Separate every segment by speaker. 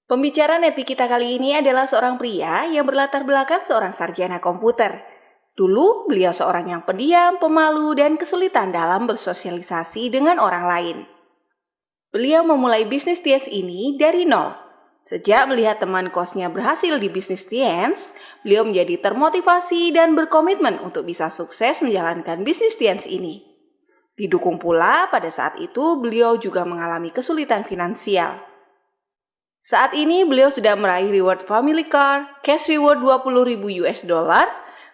Speaker 1: Pembicara nepi kita kali ini adalah seorang pria yang berlatar belakang seorang sarjana komputer. Dulu, beliau seorang yang pendiam, pemalu, dan kesulitan dalam bersosialisasi dengan orang lain. Beliau memulai bisnis Tiens ini dari nol. Sejak melihat teman kosnya berhasil di bisnis Tiens, beliau menjadi termotivasi dan berkomitmen untuk bisa sukses menjalankan bisnis Tiens ini. Didukung pula pada saat itu beliau juga mengalami kesulitan finansial. Saat ini beliau sudah meraih reward family car, cash reward 20.000 US dollar,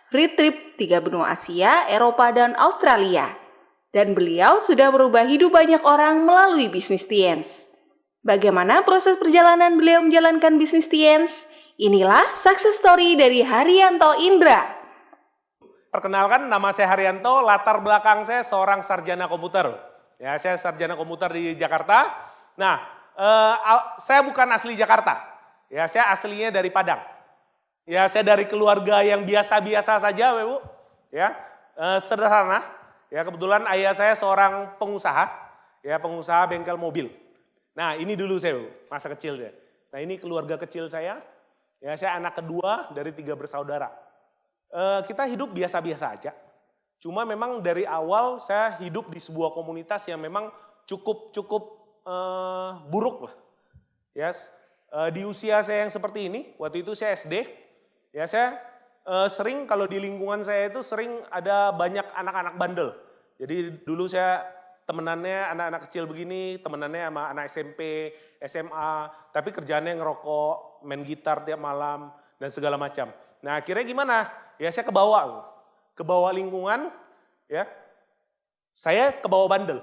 Speaker 1: free trip 3 benua Asia, Eropa, dan Australia. Dan beliau sudah merubah hidup banyak orang melalui bisnis Tiens. Bagaimana proses perjalanan beliau menjalankan bisnis Tiens? Inilah success story dari Haryanto Indra.
Speaker 2: Perkenalkan, nama saya Haryanto, latar belakang saya seorang sarjana komputer. Ya, saya sarjana komputer di Jakarta. Nah, saya bukan asli Jakarta. Ya, saya aslinya dari Padang. Ya, saya dari keluarga yang biasa-biasa saja, Bu. Ya, sederhana. Ya, kebetulan ayah saya seorang pengusaha. Ya, pengusaha bengkel mobil. Nah, ini dulu saya, Bu, masa kecil saya. Nah, ini keluarga kecil saya. Ya, saya anak kedua dari 3 bersaudara. Kita hidup biasa-biasa aja. Cuma memang dari awal saya hidup di sebuah komunitas yang memang cukup buruk lah. Ya, di usia saya yang seperti ini, waktu itu saya SD, ya saya sering kalau di lingkungan saya itu sering ada banyak anak-anak bandel. Jadi dulu saya temenannya anak-anak kecil begini, temenannya sama anak SMP, SMA, tapi kerjaannya ngerokok, main gitar tiap malam, dan segala macam. Nah akhirnya gimana? Ya saya ke bawah lingkungan, ya saya ke bawah bandel.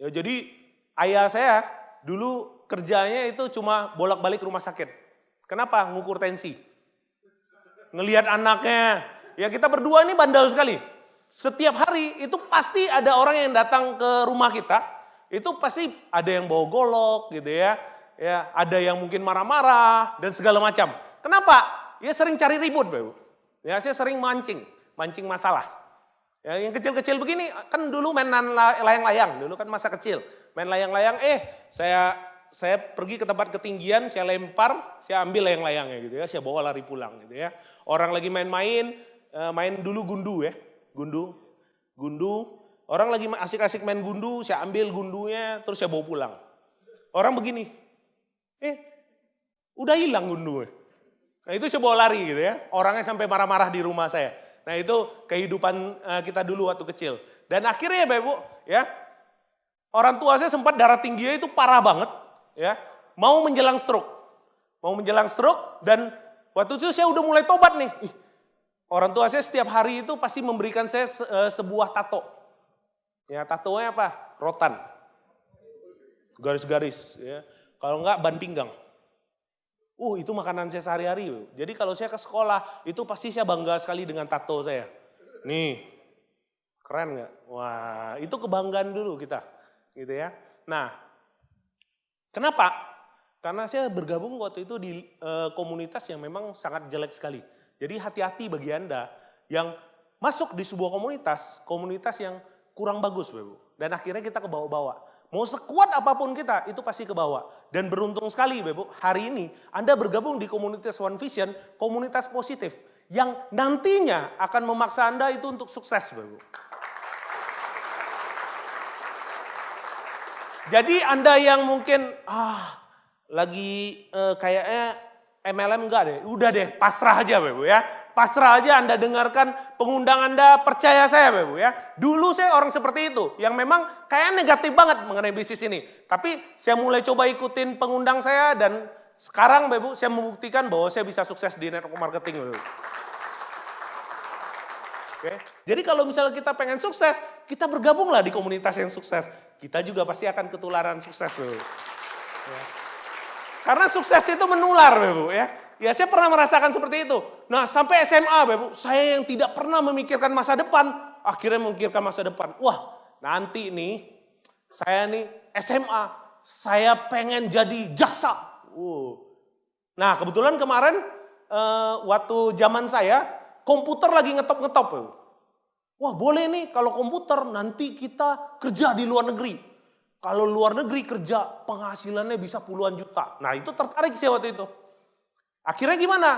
Speaker 2: Ya, jadi ayah saya dulu kerjanya itu cuma bolak-balik rumah sakit. Kenapa? Ngukur tensi. Ngelihat anaknya, ya kita berdua ini bandel sekali. Setiap hari itu pasti ada orang yang datang ke rumah kita, itu pasti ada yang bawa golok gitu ya. Ya, ada yang mungkin marah-marah dan segala macam. Kenapa? Ya sering cari ribut, Bu. Ya saya sering mancing masalah. Ya, yang kecil-kecil begini kan dulu mainan layang-layang, dulu kan masa kecil. Main layang-layang, saya pergi ke tempat ketinggian, saya lempar, saya ambil layang-layangnya gitu ya, saya bawa lari pulang gitu ya. Orang lagi main dulu gundu ya, gundu. Orang lagi asik-asik main gundu, saya ambil gundunya, terus saya bawa pulang. Orang begini, udah hilang gundunya. Nah itu saya bawa lari gitu ya, orangnya sampai marah-marah di rumah saya. Nah itu kehidupan kita dulu waktu kecil. Dan akhirnya ya Bapak Ibu, ya orang tua saya sempat darah tingginya itu parah banget, ya mau menjelang stroke dan waktu itu saya udah mulai tobat nih. Orang tua saya setiap hari itu pasti memberikan saya sebuah tato. Ya tatonya apa? Rotan, garis-garis. Ya. Kalau enggak ban pinggang. Itu makanan saya sehari-hari. Jadi kalau saya ke sekolah, itu pasti saya bangga sekali dengan tato saya. Nih, keren nggak? Wah, itu kebanggaan dulu kita. Gitu ya. Nah, kenapa? Karena saya bergabung waktu itu di komunitas yang memang sangat jelek sekali. Jadi hati-hati bagi Anda yang masuk di sebuah komunitas yang kurang bagus, Bapak. Dan akhirnya kita ke bawah-bawah. Mau sekuat apapun kita, itu pasti ke bawah. Dan beruntung sekali, Bapak, hari ini Anda bergabung di komunitas One Vision, komunitas positif, yang nantinya akan memaksa Anda itu untuk sukses, Bapak. Jadi Anda yang mungkin, lagi kayaknya MLM enggak deh, udah deh, pasrah aja Bapak ya. Pasrah aja Anda dengarkan pengundang Anda, percaya saya Bapak ya. Dulu saya orang seperti itu, yang memang kayak negatif banget mengenai bisnis ini. Tapi saya mulai coba ikutin pengundang saya dan sekarang Bapak saya membuktikan bahwa saya bisa sukses di network marketing Bapak. Oke. Jadi kalau misalnya kita pengen sukses, kita bergabunglah di komunitas yang sukses. Kita juga pasti akan ketularan sukses Bapak. Ya. Karena sukses itu menular Bapak ya. Ya saya pernah merasakan seperti itu. Nah sampai SMA Bapak, saya yang tidak pernah memikirkan masa depan, akhirnya memikirkan masa depan. Wah nanti nih, saya nih SMA, saya pengen jadi jaksa. Nah kebetulan kemarin waktu zaman saya, komputer lagi ngetop-ngetop Bapak. Wah boleh nih kalau komputer nanti kita kerja di luar negeri. kalau luar negeri kerja penghasilannya bisa puluhan juta. Nah itu tertarik saya waktu itu. Akhirnya gimana?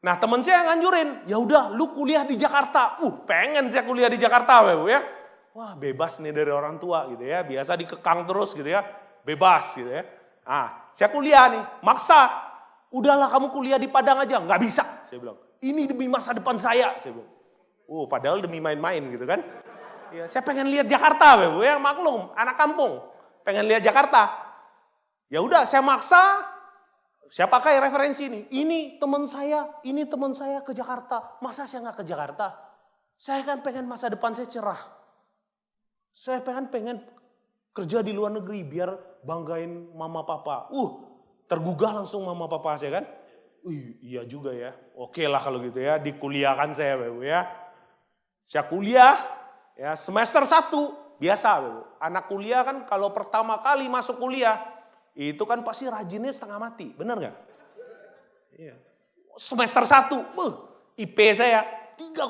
Speaker 2: Nah teman saya yang nganjurin, ya udah lu kuliah di Jakarta. Pengen saya kuliah di Jakarta ya. Wah bebas nih dari orang tua gitu ya. Biasa dikekang terus gitu ya. Bebas gitu ya. Nah saya kuliah nih, maksa. Udahlah kamu kuliah di Padang aja. Nggak bisa, saya bilang. Ini demi masa depan saya bilang. Padahal demi main-main gitu kan. Ya, saya pengen lihat Jakarta ya, maklum, anak kampung. Pengen lihat Jakarta. Ya udah saya maksa. Saya pakai referensi ini. Ini teman saya ke Jakarta. Masa saya nggak ke Jakarta? Saya kan pengen masa depan saya cerah. Saya pengen kerja di luar negeri biar banggain mama papa. Tergugah langsung mama papa saya kan. Iya juga ya. Oke lah kalau gitu ya, dikuliahkan saya ya. Saya kuliah ya semester 1 biasa anak kuliah kan kalau pertama kali masuk kuliah itu kan pasti rajinnya setengah mati, benar nggak? Iya. Semester 1, IP saya 3,2.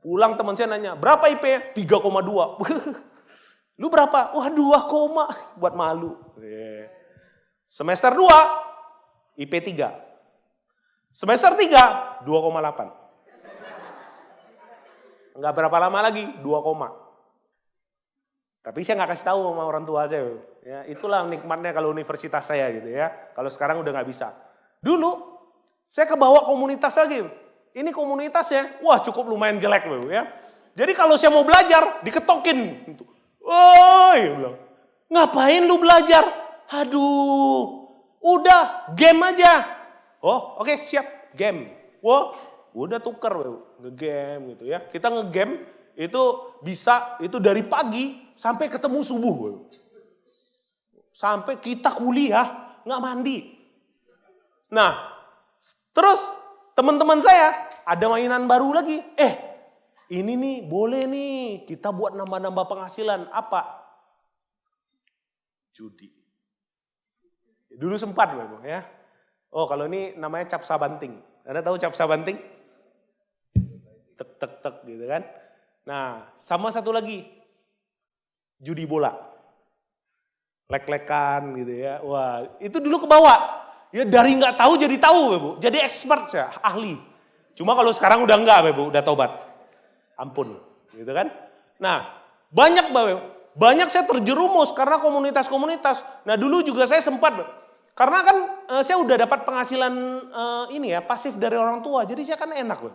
Speaker 2: Pulang teman saya nanya, berapa IP? 3,2. Lu berapa? Wah 2, buat malu. Semester 2, IP 3. Semester 3, 2,8. Enggak berapa lama lagi, 2, tapi saya nggak kasih tahu sama orang tua saya. Ya, itulah nikmatnya kalau universitas saya gitu ya. Kalau sekarang udah nggak bisa. Dulu saya kebawa komunitas lagi. Ini komunitasnya, wah cukup lumayan jelek ya. Jadi kalau saya mau belajar, diketokin. Woi, bilang, ngapain lu belajar? Aduh, udah game aja. Oke, siap game. Wah, udah tuker nge-game gitu ya. Kita nge-game itu bisa itu dari pagi sampai ketemu subuh. Sampai kita kuliah nggak mandi. Nah, terus teman-teman saya ada mainan baru lagi. Ini nih boleh nih kita buat nambah-nambah penghasilan. Apa? Judi. Dulu sempat ya. Kalau ini namanya capsa banting. Anda tahu capsa banting? Tek gitu kan. Nah, sama satu lagi. Judi bola. Lek-lekan gitu ya. Wah, itu dulu kebawa. Ya dari nggak tahu jadi tahu, Bu. Jadi expert saya, ahli. Cuma kalau sekarang udah enggak, Bu, udah tobat. Ampun, gitu kan. Nah, banyak saya terjerumus karena komunitas-komunitas. Nah, dulu juga saya sempat, karena kan saya udah dapat penghasilan pasif dari orang tua. Jadi saya kan enak, Bu.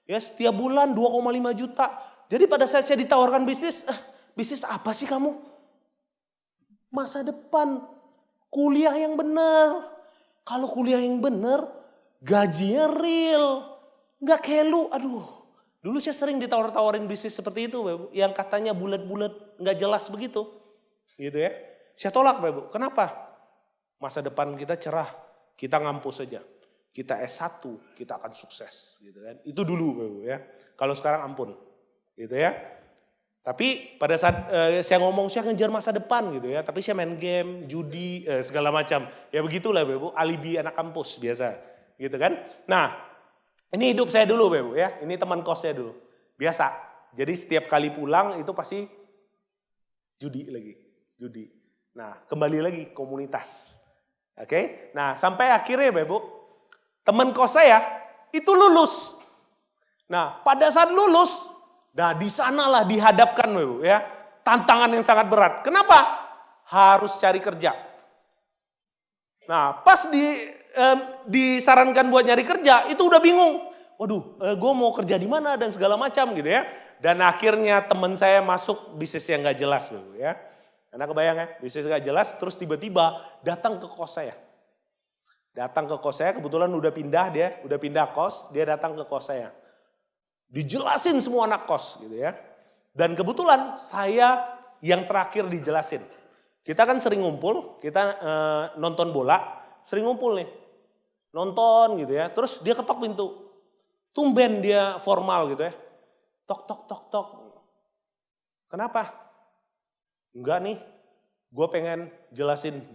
Speaker 2: Ya, setiap bulan 2,5 juta. Jadi pada saat saya ditawarkan bisnis, bisnis apa sih kamu? Masa depan, kuliah yang benar. Kalau kuliah yang benar, gajinya real. Nggak kayak lu, aduh. Dulu saya sering ditawar-tawarin bisnis seperti itu, Bu. Yang katanya bulat-bulat, nggak jelas begitu. Gitu ya. Saya tolak, Bu. Kenapa? Masa depan kita cerah, kita ngampus saja. Kita S1, kita akan sukses. Gitu kan. Itu dulu, Bu. Ya. Kalau sekarang ampun. Gitu ya. Tapi pada saat saya ngomong, saya ngejar masa depan gitu ya. Tapi saya main game, judi, segala macam. Ya begitulah Bu, alibi anak kampus biasa. Gitu kan. Nah, ini hidup saya dulu Bu ya. Ini teman kos saya dulu. Biasa. Jadi setiap kali pulang itu pasti judi lagi. Judi. Nah, kembali lagi komunitas. Oke. Nah, sampai akhirnya Bu, teman kos saya itu lulus. Nah, pada saat lulus, nah di sanalah dihadapkan ya tantangan yang sangat berat. Kenapa? Harus cari kerja. Nah pas disarankan buat nyari kerja itu udah bingung. Waduh, gue mau kerja di mana dan segala macam gitu ya. Dan akhirnya teman saya masuk bisnis yang gak jelas ya. Karena kebayang ya, bisnis gak jelas terus tiba-tiba datang ke kos saya. Datang ke kos saya, kebetulan udah pindah kos, dia datang ke kos saya. Dijelasin semua anak kos gitu ya. Dan kebetulan saya yang terakhir dijelasin. Kita kan sering ngumpul, kita nonton bola, sering ngumpul nih. Nonton gitu ya, terus dia ketok pintu. Tumben dia formal gitu ya. Tok tok tok tok. Kenapa? Enggak nih, gue pengen jelasin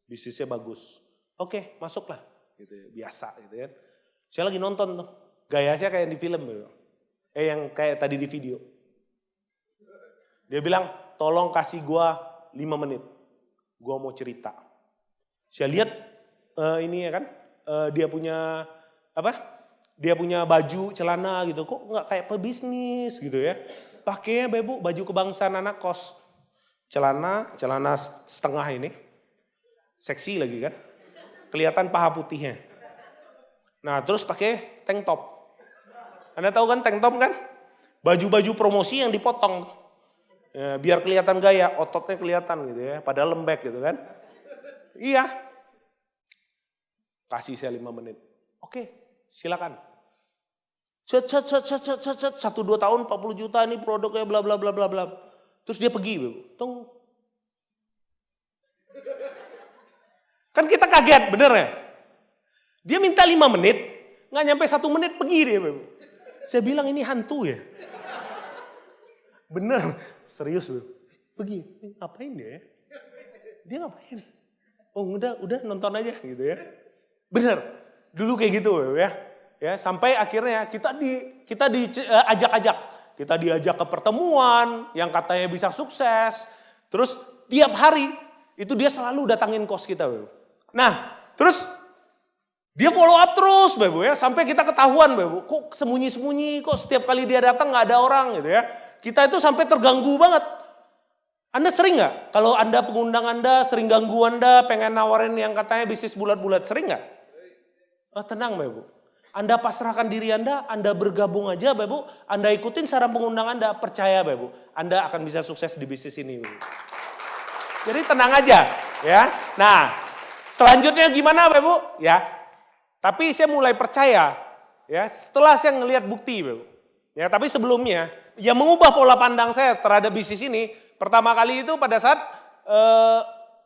Speaker 2: bisnisnya bagus. Oke, masuklah gitu ya, biasa gitu ya. Saya lagi nonton tuh. Gaya saya kayak di film gitu. Yang kayak tadi di video. Dia bilang, tolong kasih gua 5 menit. Gua mau cerita. Saya lihat ini ya kan, dia punya apa? Dia punya baju, celana gitu. Kok nggak kayak pebisnis gitu ya? Pakainya baju kebangsaan anak kos. Celana setengah ini. Seksi lagi kan. Kelihatan paha putihnya. Nah terus pakai tank top. Anda tahu kan tank top kan? Baju-baju promosi yang dipotong. Ya, biar kelihatan gaya, ototnya kelihatan gitu ya. Padahal lembek gitu kan. Iya. Kasih saya 5 menit. Oke, silakan. 1-2 tahun 40 juta ini produknya bla bla bla bla bla. Terus dia pergi. Tung. Kan kita kaget, bener ya? Dia minta 5 menit, nggak nyampe 1 menit pergi dia. Saya bilang ini hantu ya. Bener, serius loh. Pergi, ngapain dia ya? Dia ngapain? Oh udah nonton aja gitu ya. Bener, dulu kayak gitu ya. Ya sampai akhirnya kita diajak-ajak. Kita diajak ke pertemuan yang katanya bisa sukses. Terus tiap hari itu dia selalu datangin kos kita. Nah terus dia follow up terus, Bapak ya, sampai kita ketahuan, Bapak. Kok sembunyi-sembunyi, kok setiap kali dia datang nggak ada orang gitu ya. Kita itu sampai terganggu banget. Anda sering nggak? Kalau Anda pengundang Anda sering ganggu Anda, pengen nawarin yang katanya bisnis bulat-bulat, sering nggak? Oh, tenang, Bapak. Anda pasrahkan diri Anda bergabung aja, Bapak. Anda ikutin saran pengundang Anda, percaya, Bapak. Anda akan bisa sukses di bisnis ini, Bapak. Jadi tenang aja, ya. Nah, selanjutnya gimana, Bapak? Ya. Tapi saya mulai percaya, ya setelah saya ngelihat bukti, Bapak. Ya, tapi sebelumnya, yang mengubah pola pandang saya terhadap bisnis ini, pertama kali itu pada saat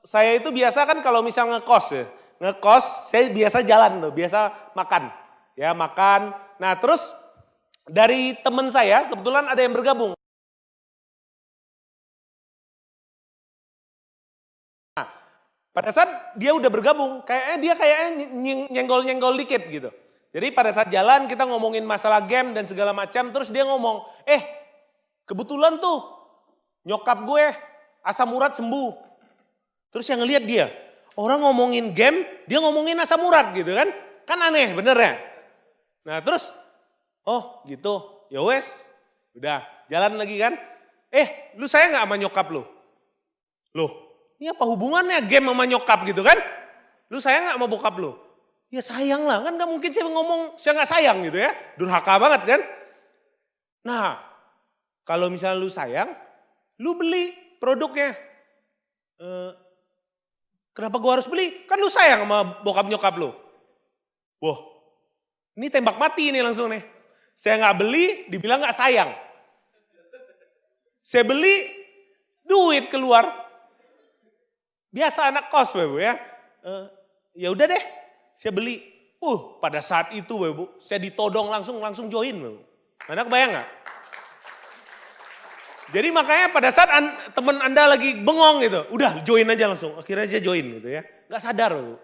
Speaker 2: saya itu biasa kan kalau misal ngekos ya, saya biasa jalan tuh, biasa makan, ya makan. Nah terus dari teman saya kebetulan ada yang bergabung. Pada saat dia udah bergabung, kayaknya nyenggol-nyenggol dikit gitu. Jadi pada saat jalan kita ngomongin masalah game dan segala macam, terus dia ngomong, kebetulan tuh nyokap gue asam urat sembuh. Terus yang ngelihat dia, orang ngomongin game, dia ngomongin asam urat gitu kan. Kan aneh bener ya. Nah terus, oh gitu, ya wes, udah jalan lagi kan. Lu sayang gak sama nyokap lu? Loh. Ini apa hubungannya game sama nyokap gitu kan? Lu sayang gak sama bokap lu? Ya sayang lah, kan gak mungkin saya ngomong saya gak sayang gitu ya. Durhaka banget kan? Nah, kalau misalnya lu sayang, lu beli produknya. Kenapa gua harus beli? Kan lu sayang sama bokap nyokap lu. Wah, ini tembak mati nih langsung nih. Saya gak beli, dibilang gak sayang. Saya beli, duit keluar. Biasa anak kos, Bapak ya. Ya udah deh, saya beli. Pada saat itu, Bapak, saya ditodong langsung join, Bapak. Anda kebayang nggak? Jadi makanya pada saat teman Anda lagi bengong gitu, udah join aja langsung. Akhirnya saya join gitu ya. Nggak sadar, Bapak.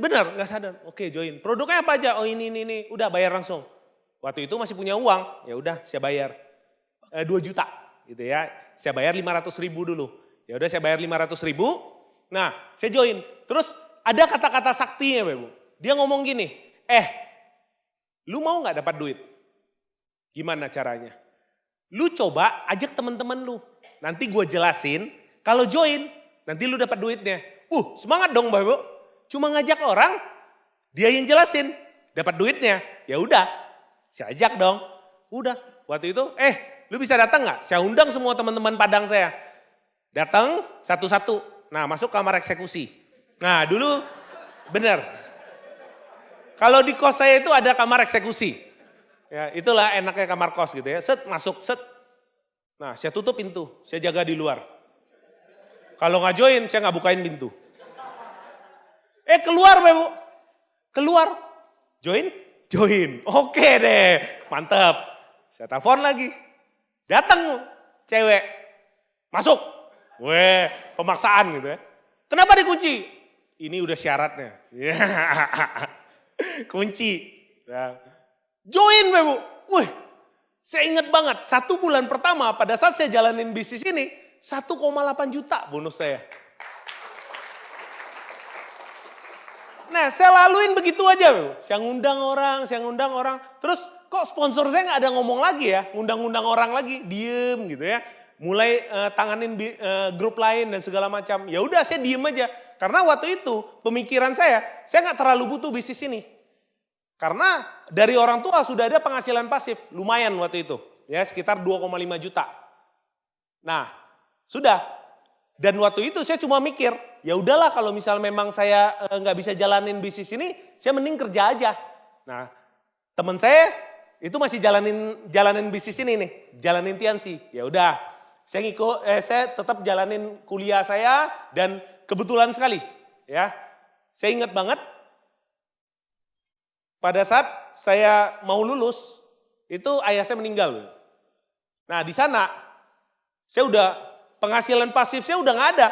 Speaker 2: Benar, nggak sadar. Oke, join. Produknya apa aja? Oh ini. Udah bayar langsung. Waktu itu masih punya uang, ya udah saya bayar 2 juta gitu ya. Saya bayar 500.000 dulu. Ya udah saya bayar 500.000. Nah, saya join. Terus ada kata-kata saktinya, Bapak. Dia ngomong gini, lu mau nggak dapat duit? Gimana caranya? Lu coba ajak teman-teman lu. Nanti gue jelasin, kalau join, nanti lu dapat duitnya. Semangat dong, Bapak. Cuma ngajak orang, dia yang jelasin, dapat duitnya. Ya udah, saya ajak dong. Udah, waktu itu, lu bisa datang nggak? Saya undang semua teman-teman Padang saya. Datang satu-satu. Nah, masuk kamar eksekusi. Nah, dulu benar. Kalau di kos saya itu ada kamar eksekusi. Ya, itulah enaknya kamar kos gitu ya. Masuk. Nah, saya tutup pintu. Saya jaga di luar. Kalau nggak join, saya nggak bukain pintu. Keluar, Bapak. Keluar. Join? Join. Oke deh. Mantap. Saya telepon lagi. Datang cewek. Masuk. Pemaksaan gitu ya. Kenapa dikunci? Ini udah syaratnya. Kunci. Nah. Join, Bapak. Wih, saya ingat banget 1 bulan pertama pada saat saya jalanin bisnis ini 1,8 juta bonus saya. Nah, saya laluin begitu aja. Saya ngundang orang. Terus kok sponsor saya nggak ada ngomong lagi ya, ngundang-ngundang orang lagi, diem gitu ya. Mulai tanganin grup lain dan segala macam. Ya udah saya diem aja. Karena waktu itu pemikiran saya nggak terlalu butuh bisnis ini. Karena dari orang tua sudah ada penghasilan pasif, lumayan waktu itu. Ya sekitar 2,5 juta. Nah, sudah. Dan waktu itu saya cuma mikir, ya udahlah kalau misal memang saya nggak bisa jalanin bisnis ini, saya mending kerja aja. Nah, teman saya itu masih jalanin bisnis ini nih, jalanin Tiansi. Ya udah, saya tetap jalanin kuliah saya dan kebetulan sekali, ya, saya ingat banget pada saat saya mau lulus itu ayah saya meninggal. Nah di sana saya udah penghasilan pasif saya udah nggak ada.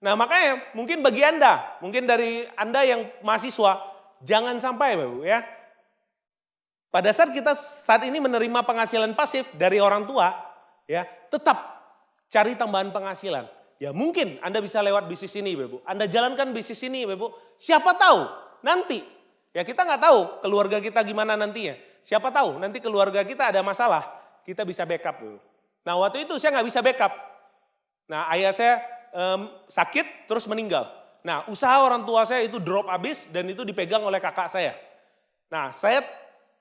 Speaker 2: Nah makanya mungkin bagi Anda, mungkin dari Anda yang mahasiswa, jangan sampai Bapak ya. Pada saat kita saat ini menerima penghasilan pasif dari orang tua, ya tetap cari tambahan penghasilan. Ya mungkin Anda bisa lewat bisnis ini Bapak. Anda jalankan bisnis ini Bapak. Siapa tahu nanti, ya kita nggak tahu keluarga kita gimana nantinya. Siapa tahu nanti keluarga kita ada masalah, kita bisa backup Bapak. Nah waktu itu saya nggak bisa backup. Nah ayah saya sakit terus meninggal. Nah usaha orang tua saya itu drop habis dan itu dipegang oleh kakak saya. Nah saya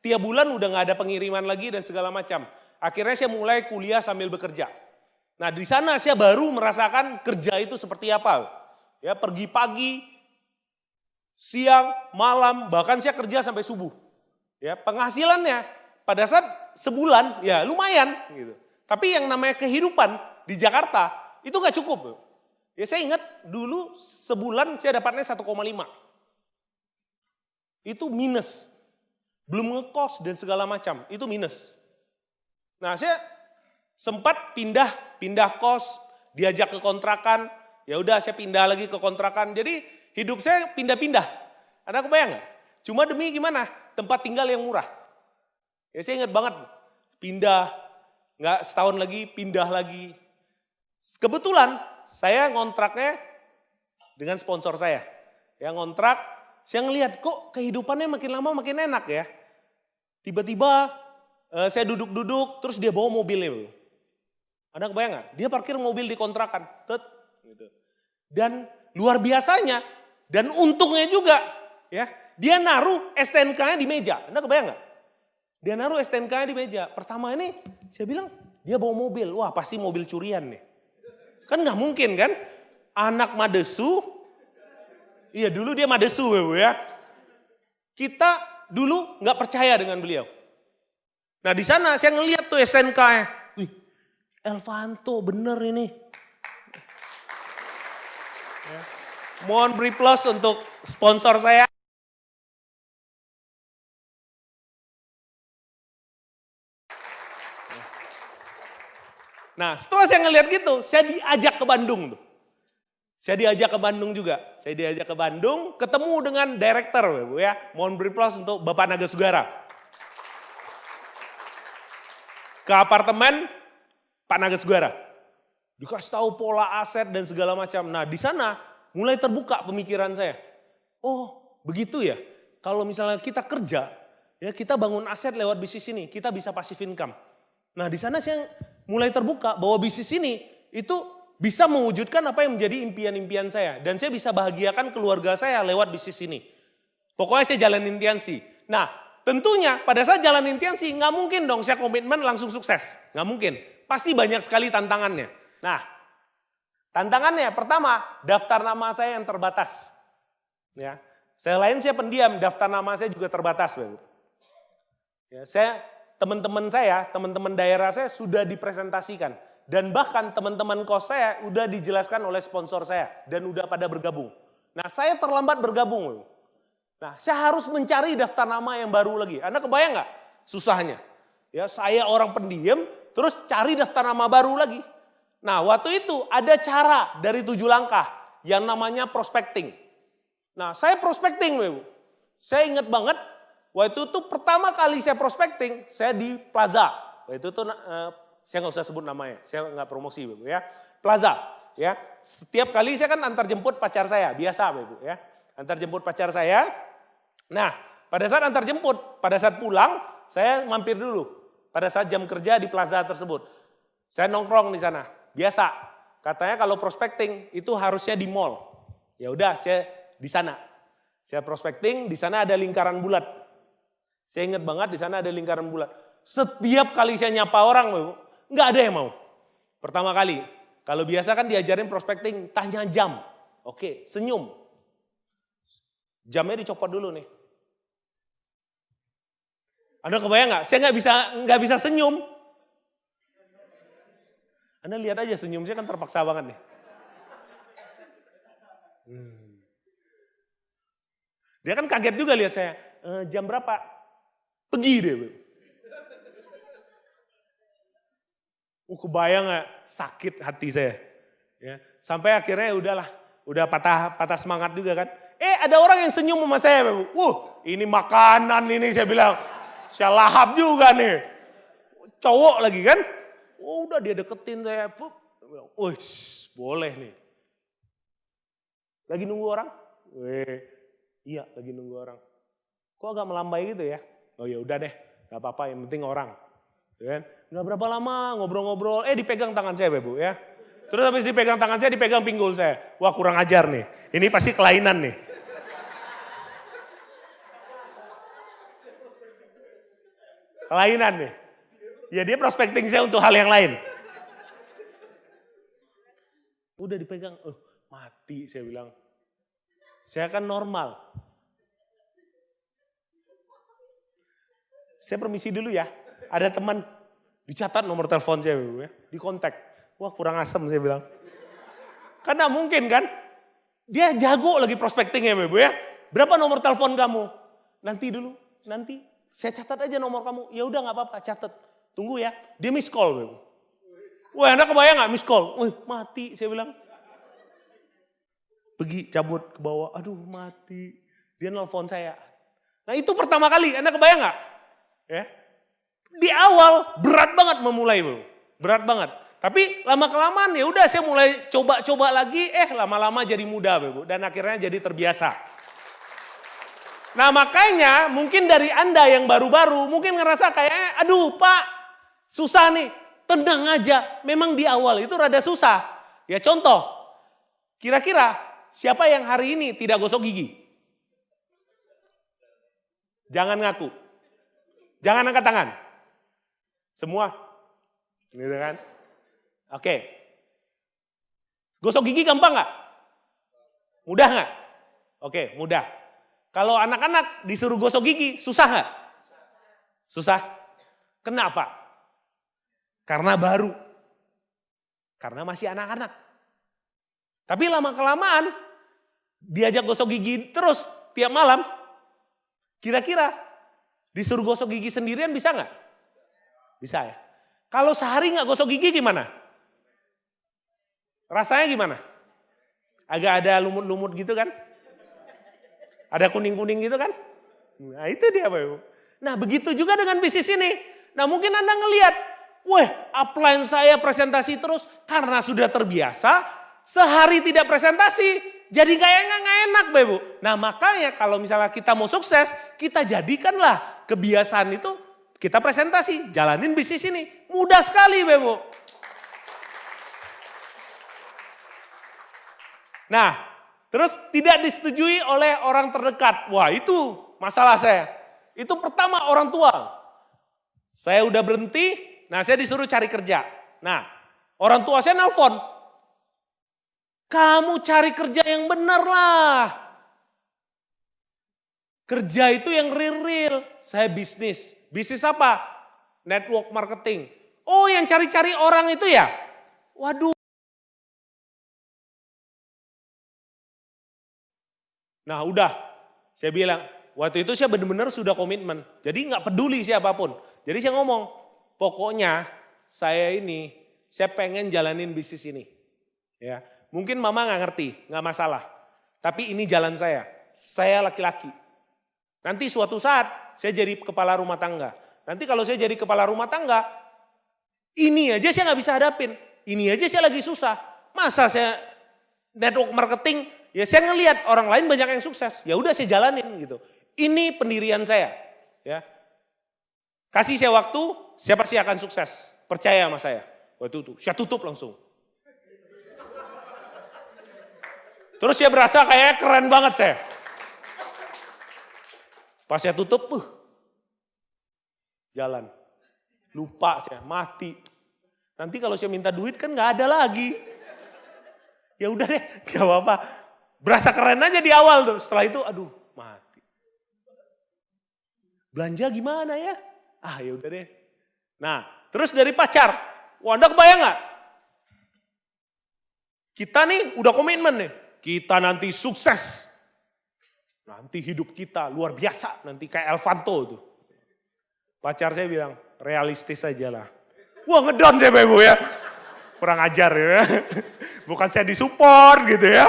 Speaker 2: tiap bulan udah nggak ada pengiriman lagi dan segala macam. Akhirnya saya mulai kuliah sambil bekerja. Nah di sana saya baru merasakan kerja itu seperti apa. Ya pergi pagi, siang, malam, bahkan saya kerja sampai subuh. Ya penghasilannya pada saat sebulan ya lumayan gitu. Tapi yang namanya kehidupan di Jakarta itu nggak cukup. Ya saya ingat dulu sebulan saya dapatnya 1,5. Itu minus. Belum ngekos dan segala macam, itu minus. Nah saya sempat pindah kos, diajak ke kontrakan, ya udah saya pindah lagi ke kontrakan. Jadi hidup saya pindah-pindah. Anda kebayang nggak? Cuma demi gimana? Tempat tinggal yang murah. Ya saya ingat banget, pindah, nggak setahun lagi, pindah lagi. Kebetulan saya ngontraknya dengan sponsor saya. Yang ngontrak, saya ngelihat kok kehidupannya makin lama makin enak ya. Tiba-tiba saya duduk-duduk, terus dia bawa mobilnya. Anda kebayang nggak? Dia parkir mobil di kontrakan. Gitu. Dan luar biasanya, dan untungnya juga, ya dia naruh STNK-nya di meja. Anda kebayang nggak? Dia naruh STNK-nya di meja. Pertama ini, saya bilang, dia bawa mobil. Wah pasti mobil curian nih. Kan nggak mungkin kan? Anak Madesu, iya dulu dia Madesu ya. Kita dulu nggak percaya dengan beliau. Nah di sana saya ngeliat tuh SNK-nya. Wih, Elvanto bener ini. Ya. Mohon beri plus untuk sponsor saya. Nah setelah saya ngeliat gitu, saya diajak ke Bandung tuh. Saya diajak ke Bandung juga. Saya diajak ke Bandung, ketemu dengan direktur ya. Mohon beri plus untuk Bapak Naga Sugara. Ke apartemen Pak Naga Sugara. Dikasih tahu pola aset dan segala macam. Nah di sana mulai terbuka pemikiran saya. Oh begitu ya. Kalau misalnya kita kerja, ya kita bangun aset lewat bisnis ini, kita bisa passive income. Nah di sana saya mulai terbuka bahwa bisnis ini itu bisa mewujudkan apa yang menjadi impian-impian saya. Dan saya bisa bahagiakan keluarga saya lewat bisnis ini. Pokoknya saya jalanin Tiansi. Nah tentunya pada saat jalanin Tiansi nggak mungkin dong saya komitmen langsung sukses. Nggak mungkin. Pasti banyak sekali tantangannya. Nah tantangannya pertama daftar nama saya yang terbatas. Ya, selain saya pendiam, daftar nama saya juga terbatas. Ya, teman-teman daerah saya sudah dipresentasikan. Dan bahkan teman-teman kos saya udah dijelaskan oleh sponsor saya dan udah pada bergabung. Nah saya terlambat bergabung. Nah saya harus mencari daftar nama yang baru lagi. Anda kebayang nggak susahnya? Ya saya orang pendiam terus cari daftar nama baru lagi. Nah waktu itu ada cara dari 7 langkah yang namanya prospecting. Nah saya prospecting. Saya ingat banget Waktu itu pertama kali saya prospecting, saya di Plaza. Waktu itu saya nggak usah sebut namanya, saya nggak promosi Bapak ya. Plaza, ya. Setiap kali saya kan antar jemput pacar saya, biasa Bapak ya. Antar jemput pacar saya. Nah, pada saat antar jemput, pada saat pulang, saya mampir dulu. Pada saat jam kerja di Plaza tersebut. Saya nongkrong di sana, biasa. Katanya kalau prospecting itu harusnya di mall. Ya udah, saya di sana. Saya prospecting, di sana ada lingkaran bulat. Saya ingat banget di sana ada lingkaran bulat. Setiap kali saya nyapa orang, nggak ada yang mau. Pertama kali, kalau biasa kan diajarin prospecting, tanya jam. Oke, senyum. Jamnya dicopot dulu nih. Anda kebayang nggak? Saya nggak bisa senyum. Anda lihat aja senyum saya kan terpaksa banget nih. Dia kan kaget juga lihat saya. Jam berapa? Pergi deh. Kebayang gak sakit hati saya. Ya, sampai akhirnya udahlah, udah patah semangat juga kan. Ada orang yang senyum sama saya. Ini makanan ini saya bilang. Saya lahap juga nih. Cowok lagi kan. Udah dia deketin saya. Boleh nih. Lagi nunggu orang? Iya lagi nunggu orang. Kok agak melambai gitu ya? Oh ya udah deh, gak apa-apa yang penting orang. Kan? Gak berapa lama ngobrol-ngobrol, dipegang tangan saya Bu ya. Terus habis dipegang tangan saya, dipegang pinggul saya. Wah kurang ajar nih, ini pasti kelainan nih. Kelainan nih. Ya dia prospecting saya untuk hal yang lain. Udah dipegang, mati saya bilang. Saya kan normal. Saya permisi dulu ya, ada teman dicatat nomor telepon saya, ya, di kontak. Wah kurang asem saya bilang. Karena mungkin kan, dia jago lagi prospecting ya Bu ya. Berapa nomor telepon kamu? Nanti dulu, nanti saya catat aja nomor kamu. Ya udah nggak apa-apa, catat. Tunggu ya, dia miss call Bu. Wah Anda kebayang nggak miss call? Mati saya bilang. Pergi cabut ke bawah, aduh mati. Dia nelfon saya. Nah itu pertama kali, Anda kebayang nggak? Ya. Di awal berat banget memulai, Bu. Berat banget. Tapi lama-kelamaan ya udah saya mulai coba-coba lagi, lama-lama jadi mudah, Bu. Dan akhirnya jadi terbiasa. Nah makanya mungkin dari Anda yang baru-baru mungkin ngerasa kayak, aduh Pak, susah nih. Tenang aja, memang di awal itu rada susah. Ya contoh, kira-kira siapa yang hari ini tidak gosok gigi? Jangan ngaku. Jangan angkat tangan. Semua. Gitu kan? Oke. Gosok gigi gampang nggak? Mudah nggak? Oke, mudah. Kalau anak-anak disuruh gosok gigi, susah nggak? Susah. Kenapa? Karena baru. Karena masih anak-anak. Tapi lama-kelamaan, diajak gosok gigi terus tiap malam, kira-kira disuruh gosok gigi sendirian bisa nggak? Bisa ya. Kalau sehari nggak gosok gigi gimana? Rasanya gimana? Agak ada lumut-lumut gitu kan? Ada kuning-kuning gitu kan? Nah itu dia Bapak Ibu. Nah begitu juga dengan bisnis ini. Nah mungkin Anda ngelihat, upline saya presentasi terus karena sudah terbiasa, sehari tidak presentasi, jadi kayaknya nggak enak Bapak Ibu. Nah makanya kalau misalnya kita mau sukses, kita jadikanlah kebiasaan itu kita presentasi, jalanin bisnis ini. Mudah sekali Bapak Ibu. Nah terus tidak disetujui oleh orang terdekat. Wah itu masalah saya. Itu pertama orang tua. Saya udah berhenti, nah saya disuruh cari kerja. Nah orang tua saya nelpon. Kamu cari kerja yang benar lah. Kerja itu yang real. Saya bisnis. Bisnis apa? Network marketing. Oh yang cari-cari orang itu ya? Waduh. Nah udah, saya bilang, waktu itu saya benar-benar sudah komitmen. Jadi nggak peduli siapapun. Jadi saya ngomong, pokoknya saya pengen jalanin bisnis ini. Ya, mungkin mama nggak ngerti, nggak masalah. Tapi ini jalan saya laki-laki. Nanti suatu saat saya jadi kepala rumah tangga. Nanti kalau saya jadi kepala rumah tangga, ini aja saya nggak bisa hadapin. Ini aja saya lagi susah. Masa saya network marketing, ya saya ngelihat orang lain banyak yang sukses. Ya udah saya jalanin gitu. Ini pendirian saya. Ya. Kasih saya waktu, saya pasti akan sukses. Percaya sama saya. Waktu itu, saya tutup langsung. Terus saya berasa kayak keren banget saya. Pas saya tutup, jalan. Lupa saya, mati. Nanti kalau saya minta duit kan nggak ada lagi. Ya udah deh, gak apa-apa. Berasa keren aja di awal tuh. Setelah itu, aduh, mati. Belanja gimana ya? Ya udah deh. Nah, terus dari pacar. Wah, Anda kebayang gak? Kita nih udah komitmen nih. Kita nanti sukses. Nanti hidup kita luar biasa. Nanti kayak Elvanto tuh. Pacar saya bilang, realistis aja lah. Wah, ngedon saya Ibu ya. Kurang ajar ya. Bukan saya disupport gitu ya.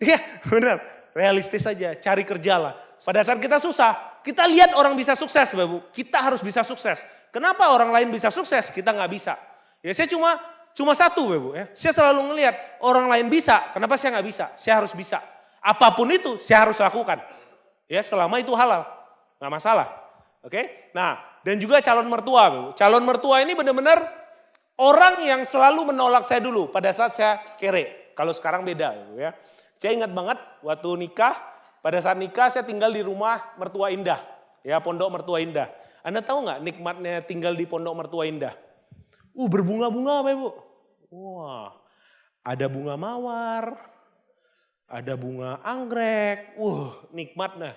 Speaker 2: Iya benar. Realistis aja, cari kerja lah. Pada saat kita susah, kita lihat orang bisa sukses Bapak. Kita harus bisa sukses. Kenapa orang lain bisa sukses, kita nggak bisa. Ya saya cuma satu Bapak ya. Saya selalu ngelihat orang lain bisa, kenapa saya nggak bisa? Saya harus bisa. Apapun itu saya harus lakukan. Ya selama itu halal, nggak masalah. Oke? Nah dan juga calon mertua Bapak. Calon mertua ini benar-benar orang yang selalu menolak saya dulu pada saat saya kere. Kalau sekarang beda Bapak ya. Saya ingat banget waktu nikah, pada saat nikah saya tinggal di rumah mertua indah. Ya pondok mertua indah. Anda tahu nggak nikmatnya tinggal di pondok mertua indah? Berbunga-bunga Bapak Ibu. Wah, ada bunga mawar, ada bunga anggrek. Nikmat nah.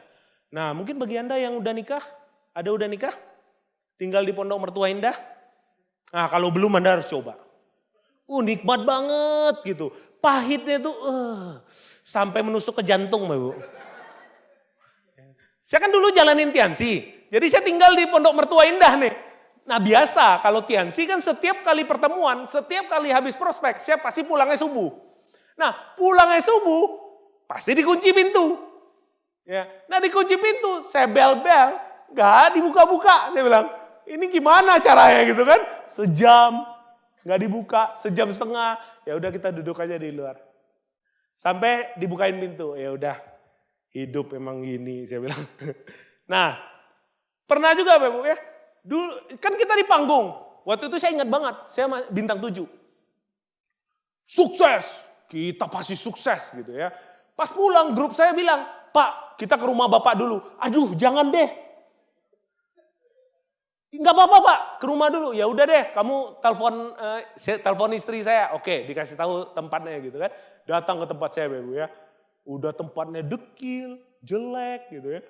Speaker 2: Nah mungkin bagi Anda yang udah nikah, udah nikah? Tinggal di pondok mertua indah? Nah kalau belum Anda harus coba. Nikmat banget gitu. Pahitnya tuh sampai menusuk ke jantung Bapak Ibu. Saya kan dulu jalanin Tiansi. Jadi saya tinggal di pondok mertua indah nih. Nah biasa kalau Tiansi kan setiap kali pertemuan, setiap kali habis prospek, saya pasti pulangnya subuh. Nah pulangnya subuh, pasti dikunci pintu. Ya, nah dikunci pintu, saya bel-bel, gak dibuka-buka. Saya bilang, ini gimana caranya gitu kan? Sejam, gak dibuka, sejam setengah. Ya udah kita duduk aja di luar. Sampai dibukain pintu, ya udah hidup emang gini, saya bilang. Nah, pernah juga Bapak Ibu ya. Dulu kan kita di panggung. Waktu itu saya ingat banget, saya bintang 7. Sukses, kita pasti sukses gitu ya. Pas pulang grup saya bilang, "Pak, kita ke rumah Bapak dulu." Aduh, jangan deh. Enggak apa-apa Pak, ke rumah dulu. Ya udah deh, kamu telepon istri saya. Oke, dikasih tahu tempatnya gitu kan. Datang ke tempat saya Bapak Ibu ya. Udah tempatnya dekil, jelek gitu ya.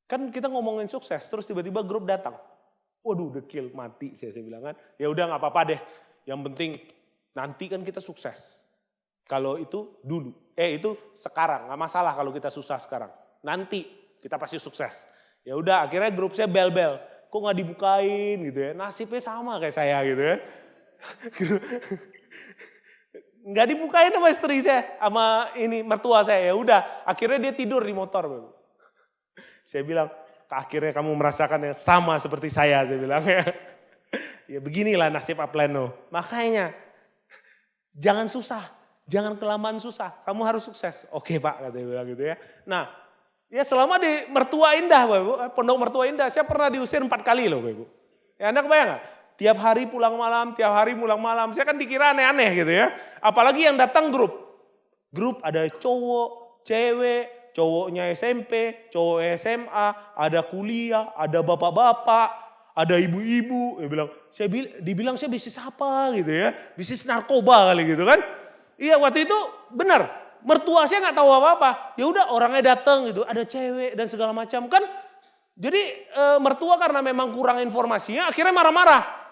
Speaker 2: Kan kita ngomongin sukses, terus tiba-tiba grup datang. Waduh dekil, mati saya bilang kan. Ya udah nggak apa-apa deh, yang penting nanti kan kita sukses. Kalau itu dulu, itu sekarang, nggak masalah kalau kita susah sekarang. Nanti kita pasti sukses. Ya udah akhirnya grup saya bel-bel. Kok nggak dibukain gitu ya, nasibnya sama kayak saya gitu ya. Nggak dibukain sama istri saya, sama ini mertua saya. Ya udah, akhirnya dia tidur di motor. Bapak. Saya bilang, akhirnya kamu merasakan yang sama seperti saya bilang ya. Ya beginilah nasib Apleno. Makanya jangan susah, jangan kelamaan susah. Kamu harus sukses. Oke Pak, katanya bilang gitu ya. Nah, ya selama di Mertua Indah, Bapak, pondok Mertua Indah, saya pernah diusir 4 kali loh, Bapak. Ya Anda kebayang nggak? Tiap hari pulang malam, tiap hari pulang malam. Saya kan dikira aneh-aneh gitu ya. Apalagi yang datang grup. Grup ada cowok, cewek, cowoknya SMP, cowok SMA, ada kuliah, ada bapak-bapak, ada ibu-ibu. Dibilang saya bisnis apa gitu ya. Bisnis narkoba kali gitu kan. Iya waktu itu benar. Mertua saya nggak tahu apa-apa. Ya udah orangnya datang gitu, ada cewek dan segala macam kan. Jadi mertua karena memang kurang informasinya akhirnya marah-marah.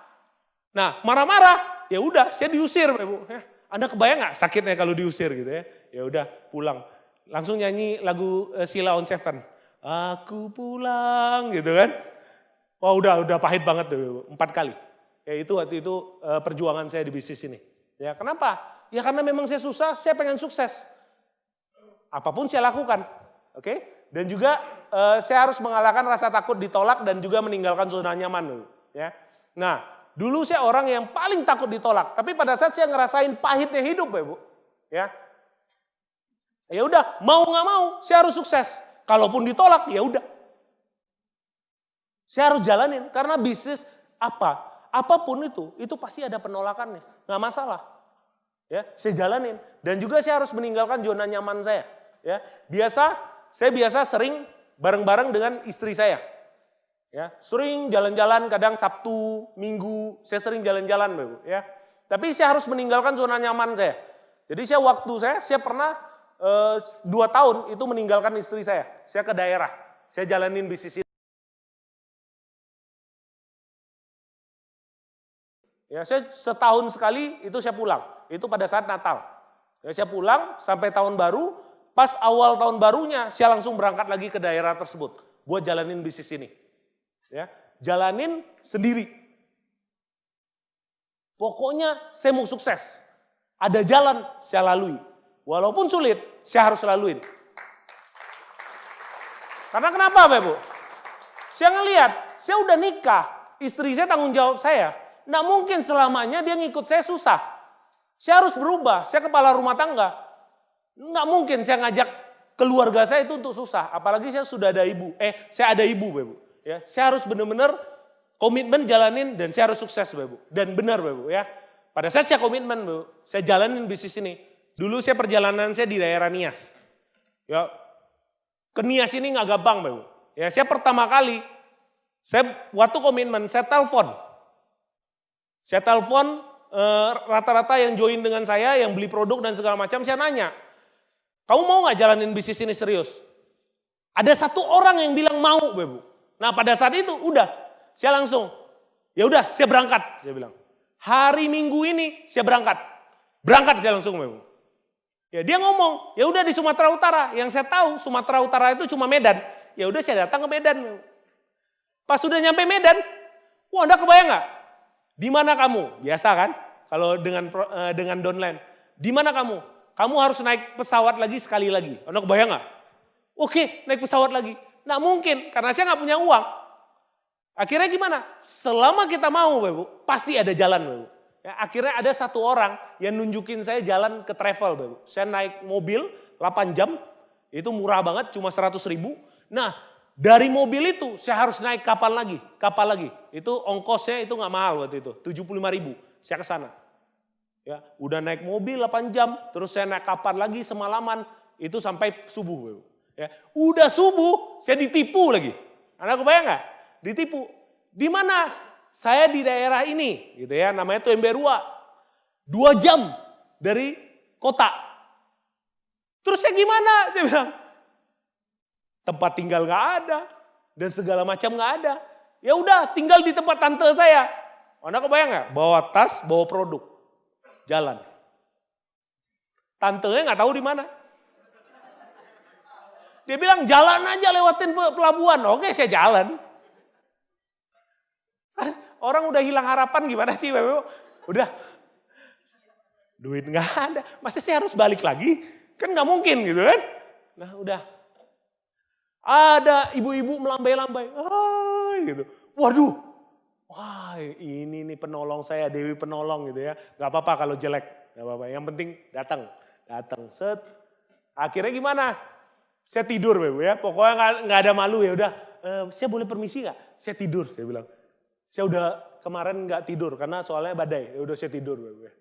Speaker 2: Nah marah-marah, ya udah saya diusir Ibu. Anda kebayang nggak sakitnya kalau diusir gitu ya? Ya udah pulang, langsung nyanyi lagu Sheila on Seven. Aku pulang gitu kan? Wah udah pahit banget tuh 4 kali. Ya itu waktu itu perjuangan saya di bisnis ini. Ya kenapa? Ya karena memang saya susah, saya pengen sukses. Apapun saya lakukan, oke? Dan juga saya harus mengalahkan rasa takut ditolak dan juga meninggalkan zona nyaman. Ya. Nah, dulu saya orang yang paling takut ditolak. Tapi pada saat saya ngerasain pahitnya hidup, Ibu. Ya udah, mau nggak mau, saya harus sukses. Kalaupun ditolak, ya udah. Saya harus jalanin. Karena bisnis apapun itu pasti ada penolakannya. Nggak masalah. Ya, saya jalanin. Dan juga saya harus meninggalkan zona nyaman saya. Ya, saya biasa sering bareng-bareng dengan istri saya. Ya, sering jalan-jalan, kadang Sabtu, Minggu, saya sering jalan-jalan, Bapak, ya. Tapi saya harus meninggalkan zona nyaman saya. Jadi saya pernah 2 tahun itu meninggalkan istri saya. Saya ke daerah, saya jalanin bisnis itu. Ya, saya setahun sekali itu saya pulang. Itu pada saat Natal. Ya, saya pulang sampai tahun baru. Pas awal tahun barunya, saya langsung berangkat lagi ke daerah tersebut buat jalanin bisnis ini. Ya, jalanin sendiri. Pokoknya saya mau sukses. Ada jalan, saya lalui. Walaupun sulit, saya harus laluin. Karena kenapa, Bapak Ibu? Saya ngelihat, saya udah nikah, istri saya tanggung jawab saya. Nggak mungkin selamanya dia ngikut saya susah. Saya harus berubah, saya kepala rumah tangga. Nggak mungkin saya ngajak keluarga saya itu untuk susah. Apalagi saya sudah ada ibu. Saya ada ibu, Bapak Ibu. Ya, saya harus benar-benar komitmen jalanin dan saya harus sukses, Bapak Ibu. Dan benar, Bapak Ibu, ya. Pada saat saya komitmen, Bapak Ibu, saya jalanin bisnis ini. Dulu perjalanan saya di daerah Nias. Ya, ke Nias ini nggak gampang, Bapak Ibu. Ya, saya pertama kali, waktu komitmen, saya telepon. Rata-rata yang join dengan saya, yang beli produk dan segala macam, saya nanya, kamu mau nggak jalanin bisnis ini serius? Ada satu orang yang bilang mau, Bapak Ibu. Nah, pada saat itu udah, saya langsung, ya udah, saya berangkat, saya bilang. Hari Minggu ini saya berangkat saya langsung, Bapak Ibu. Ya, dia ngomong, ya udah di Sumatera Utara. Yang saya tahu Sumatera Utara itu cuma Medan. Ya udah saya datang ke Medan, Bapak Ibu. Pas sudah nyampe Medan, wah, Anda kebayang nggak? Di mana kamu? Biasa kan? Kalau dengan downline, di mana kamu? Kamu harus naik pesawat lagi sekali lagi. Anda kebayang nggak? Oke, naik pesawat lagi. Nggak mungkin, karena saya nggak punya uang. Akhirnya gimana? Selama kita mau, Bapak Ibu, pasti ada jalan, Bapak Ibu. Ya, akhirnya ada satu orang yang nunjukin saya jalan ke travel, Bapak Ibu. Saya naik mobil 8 jam, itu murah banget, cuma 100.000. Nah, dari mobil itu saya harus naik kapal lagi. Itu ongkosnya itu nggak mahal waktu itu, 75.000. Saya ke sana. Ya, udah naik mobil 8 jam, terus saya naik kapal lagi semalaman, itu sampai subuh, Bapak Ibu. Ya, udah subuh, saya ditipu lagi. Anda kebayang nggak? Ditipu. Di mana? Saya di daerah ini, gitu ya, namanya Tuemberua. 2 jam dari kota. Terus saya gimana? Saya bilang, tempat tinggal nggak ada dan segala macam nggak ada. Ya udah, tinggal di tempat tante saya. Anda kebayang nggak? Bawa tas, bawa produk, jalan. Tantenya nggak tahu di mana. Dia bilang jalan aja lewatin pelabuhan. Oke, saya jalan. Orang udah hilang harapan gimana sih, Bapak Ibu? Udah, duit nggak ada. Masa saya harus balik lagi? Kan nggak mungkin gitu kan? Nah udah. Ada ibu-ibu melambai-lambai. Gitu. Waduh. Wah, ini nih penolong saya, Dewi penolong gitu ya. Gak apa-apa kalau jelek. Gak apa-apa. Yang penting datang. Set. Akhirnya gimana? Saya tidur, Bapak ya. Pokoknya nggak ada malu ya udah. Saya boleh permisi nggak? Saya tidur, saya bilang. Saya udah kemarin nggak tidur karena soalnya badai. Ya udah saya tidur, Bapak.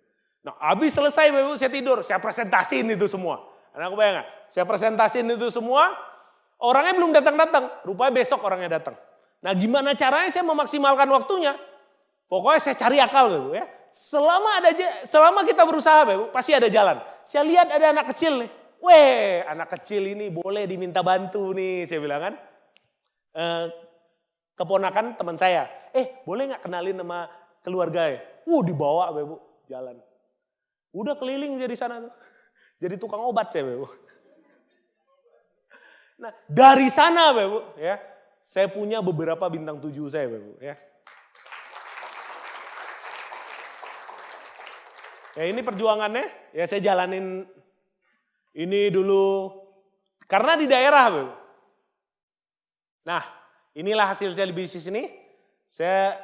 Speaker 2: Nah, habis selesai, Bapak, saya tidur. Saya presentasiin itu semua. Anda kebayang nggak? Saya presentasiin itu semua. Orangnya belum datang-datang. Rupanya besok orangnya datang. Nah, gimana caranya saya memaksimalkan waktunya? Pokoknya saya cari akal, Bapak ya. Selama kita berusaha, Bapak, pasti ada jalan. Saya lihat ada anak kecil nih. Weh, anak kecil ini boleh diminta bantu nih, saya bilang kan. Keponakan teman saya. Boleh nggak kenalin sama keluarga ya? Dibawa, Bapak, jalan. Udah keliling jadi sana tuh. Jadi tukang obat saya, Bapak. Nah, dari sana, Bapak, ya, saya punya beberapa bintang 7 saya, Bapak, ya. Ya, ini perjuangannya, ya saya jalanin ini dulu. Karena di daerah, Bapak, Nah, inilah hasil saya di bisnis ini. Saya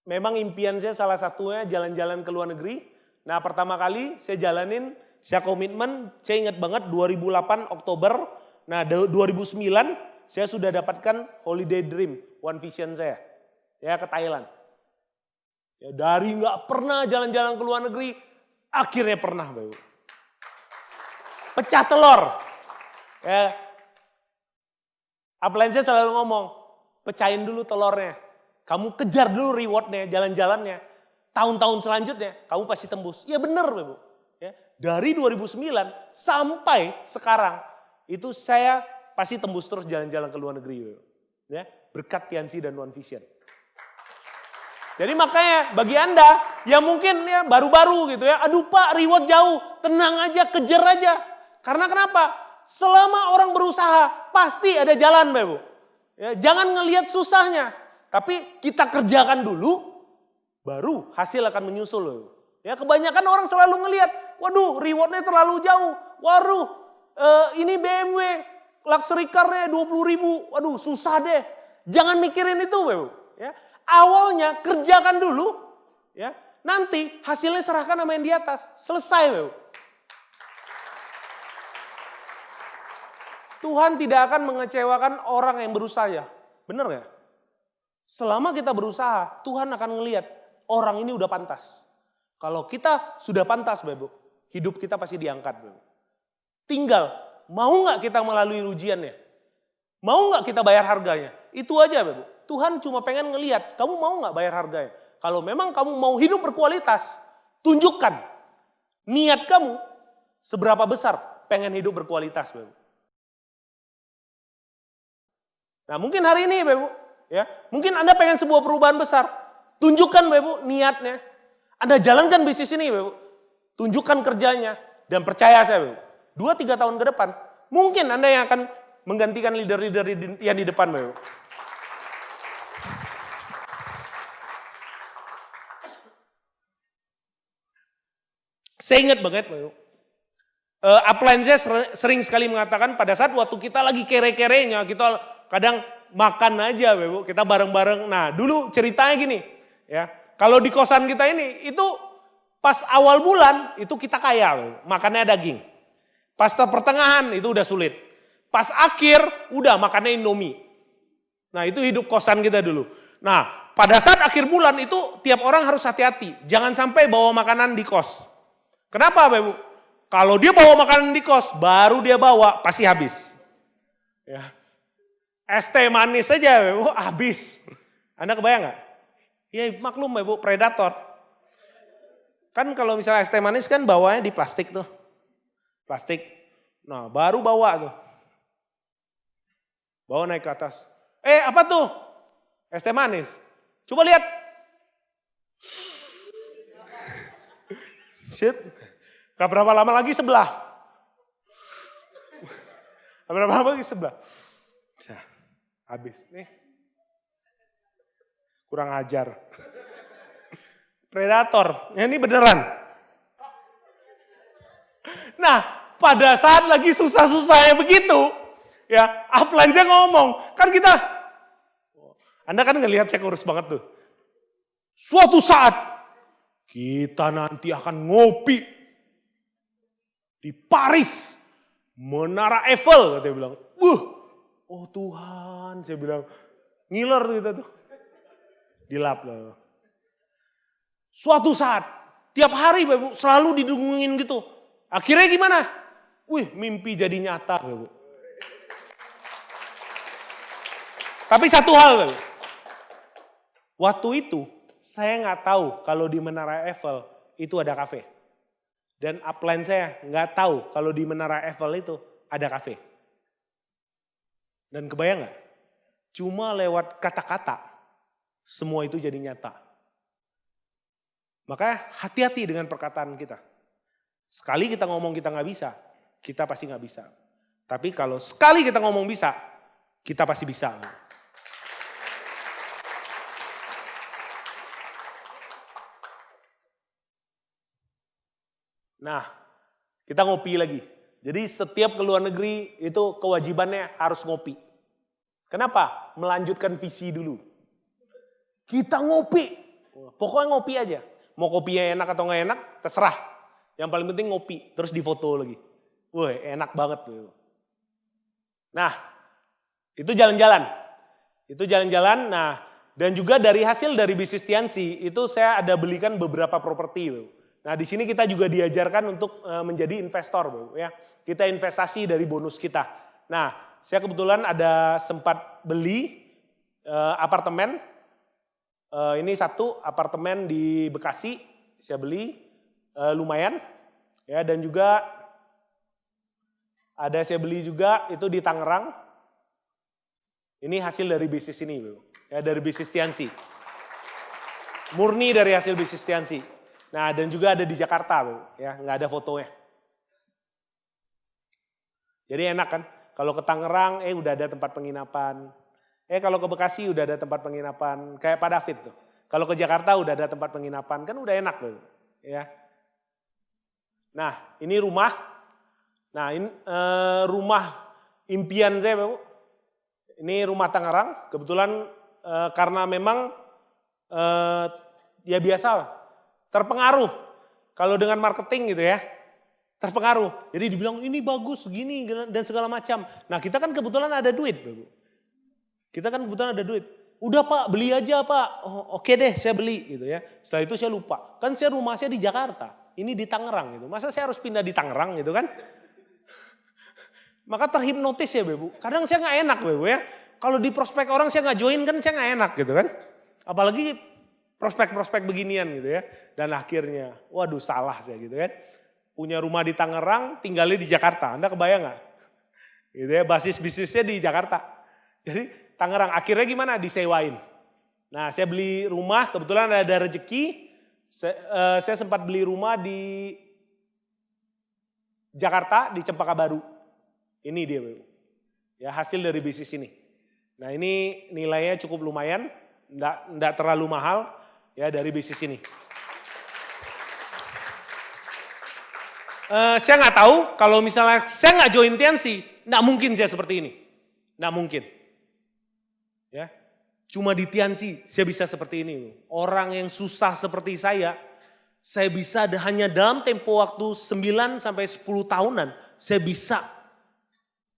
Speaker 2: memang impian saya salah satunya jalan-jalan ke luar negeri. Nah, pertama kali saya jalanin, saya komitmen, saya ingat banget 2008 Oktober. Nah, 2009 saya sudah dapatkan holiday dream, one vision saya. Ya, ke Thailand. Ya, dari nggak pernah jalan-jalan ke luar negeri, akhirnya pernah, Bapak Ibu. Pecah telur. Ya, upline saya selalu ngomong, pecahin dulu telurnya. Kamu kejar dulu rewardnya, jalan-jalannya. Tahun-tahun selanjutnya, kamu pasti tembus. Ya benar, Bapak. Ya, dari 2009 sampai sekarang, itu saya pasti tembus terus jalan-jalan ke luar negeri. Bapak. Ya, berkat Tiansi dan One Vision. Jadi makanya bagi Anda yang mungkin ya baru-baru gitu ya, aduh Pak reward jauh, tenang aja, kejar aja. Karena kenapa? Selama orang berusaha pasti ada jalan Bapak. Ya, jangan ngelihat susahnya, tapi kita kerjakan dulu, baru hasil akan menyusul. Ya kebanyakan orang selalu ngelihat, waduh rewardnya terlalu jauh, waduh ini BMW luxury car-nya 20.000, waduh susah deh. Jangan mikirin itu Bapak. Ya. Awalnya kerjakan dulu, ya nanti hasilnya serahkan sama yang di atas. Selesai, Bapak. Tuhan tidak akan mengecewakan orang yang berusaha. Benar gak? Selama kita berusaha, Tuhan akan ngelihat orang ini udah pantas. Kalau kita sudah pantas, Bapak, hidup kita pasti diangkat, Bapak. Tinggal, mau gak kita melalui ujiannya? Mau gak kita bayar harganya? Itu aja, Bapak. Tuhan cuma pengen ngelihat, kamu mau gak bayar harganya? Kalau memang kamu mau hidup berkualitas, tunjukkan niat kamu seberapa besar pengen hidup berkualitas, Bapak. Nah mungkin hari ini, Bapak, ya, mungkin Anda pengen sebuah perubahan besar, tunjukkan, Bapak, niatnya. Anda jalankan bisnis ini, Bapak, tunjukkan kerjanya, dan percaya saya, Bapak, 2-3 tahun ke depan, mungkin Anda yang akan menggantikan leader-leader yang di depan, Bapak. Saya ingat banget, upline saya sering sekali mengatakan pada saat waktu kita lagi kere-kerenya, kita kadang makan aja, Bapak, kita bareng-bareng. Nah, dulu ceritanya gini, ya, kalau di kosan kita ini, itu pas awal bulan itu kita kaya, Bapak, makannya daging. Pas pertengahan itu udah sulit. Pas akhir udah makannya Indomie. Nah, itu hidup kosan kita dulu. Nah, pada saat akhir bulan itu tiap orang harus hati-hati, jangan sampai bawa makanan di kos. Kenapa, Bapak? Kalau dia bawa makanan di kos, baru dia bawa, pasti habis. Ya. Es teh manis saja, Bapak, habis. Anda kebayang nggak? Ya maklum, Bapak, predator. Kan kalau misalnya es teh manis kan bawanya di plastik tuh. Plastik. Nah, baru bawa tuh. Bawa naik ke atas. Apa tuh? Es teh manis. Coba lihat. Shit. Gak berapa lama lagi sebelah. Gak berapa lama lagi sebelah. Habis. Nih. Kurang ajar. Predator. Ya, ini beneran. Nah, pada saat lagi susah-susahnya begitu, ya, upline saya ngomong, kan kita, Anda kan ngelihat saya kurus banget tuh. Suatu saat, kita nanti akan ngopi di Paris, Menara Eiffel, katanya bilang. Oh Tuhan, saya bilang, ngiler gitu tuh. Dilap lah. Suatu saat, tiap hari Bapak selalu didungungin gitu. Akhirnya gimana? Mimpi jadi nyata, Bapak. Tapi satu hal, Bapak. Waktu itu, saya nggak tahu kalau di Menara Eiffel itu ada kafe. Dan upline saya nggak tahu kalau di Menara Eiffel itu ada kafe. Dan kebayang nggak? Cuma lewat kata-kata, semua itu jadi nyata. Makanya hati-hati dengan perkataan kita. Sekali kita ngomong kita nggak bisa, kita pasti nggak bisa. Tapi kalau sekali kita ngomong bisa, kita pasti bisa. Nah, kita ngopi lagi. Jadi setiap ke luar negeri itu kewajibannya harus ngopi. Kenapa? Melanjutkan visi dulu. Kita ngopi. Pokoknya ngopi aja. Mau kopinya enak atau nggak enak, terserah. Yang paling penting ngopi, terus difoto lagi. Woi, enak banget tuh. Nah, itu jalan-jalan. Itu jalan-jalan. Nah, dan juga dari hasil dari bisnis Tiansi, itu saya ada belikan beberapa properti. Nah, di sini kita juga diajarkan untuk menjadi investor, ya. Kita investasi dari bonus kita. Nah, saya kebetulan ada sempat beli apartemen. Ini satu apartemen di Bekasi, saya beli lumayan, ya. Dan juga ada saya beli juga itu di Tangerang. Ini hasil dari bisnis ini, ya, dari bisnis Tiansi. Murni dari hasil bisnis Tiansi. Nah, dan juga ada di Jakarta, ya, nggak ada fotonya. Jadi enak kan, kalau ke Tangerang, udah ada tempat penginapan. Kalau ke Bekasi udah ada tempat penginapan, kayak Pak David tuh. Kalau ke Jakarta udah ada tempat penginapan, kan udah enak loh, ya. Nah, ini rumah. Nah, ini rumah impian saya, Bu. Ini rumah Tangerang. Kebetulan karena memang ya biasa terpengaruh kalau dengan marketing gitu ya. Terpengaruh. Jadi dibilang ini bagus, gini dan segala macam. Nah, kita kan kebetulan ada duit, Bu. Kita kan kebetulan ada duit. Udah Pak, beli aja Pak. Oh, oke deh, saya beli gitu ya. Setelah itu saya lupa. Kan saya rumah saya di Jakarta. Ini di Tangerang gitu. Masa saya harus pindah di Tangerang gitu kan? Maka terhipnotis ya Bebu. Kadang saya nggak enak Bebu ya. Kalau di prospek orang saya nggak join kan saya nggak enak gitu kan. Apalagi prospek-prospek beginian gitu ya. Dan akhirnya, waduh salah saya gitu kan. Punya rumah di Tangerang, tinggalnya di Jakarta. Anda kebayang nggak? Gitu ya, basis bisnisnya di Jakarta. Jadi Tangerang, akhirnya gimana? Disewain. Nah, saya beli rumah, kebetulan ada rezeki. Saya sempat beli rumah di Jakarta, di Cempaka Baru. Ini dia, Bu. Ya, hasil dari bisnis ini. Nah, ini nilainya cukup lumayan, enggak terlalu mahal ya dari bisnis ini. Saya nggak tahu kalau misalnya saya nggak join Tiansi, nggak mungkin saya seperti ini. Nggak mungkin. Ya, cuma di Tiansi saya bisa seperti ini. Orang yang susah seperti saya bisa hanya dalam tempo waktu 9 sampai 10 tahunan, saya bisa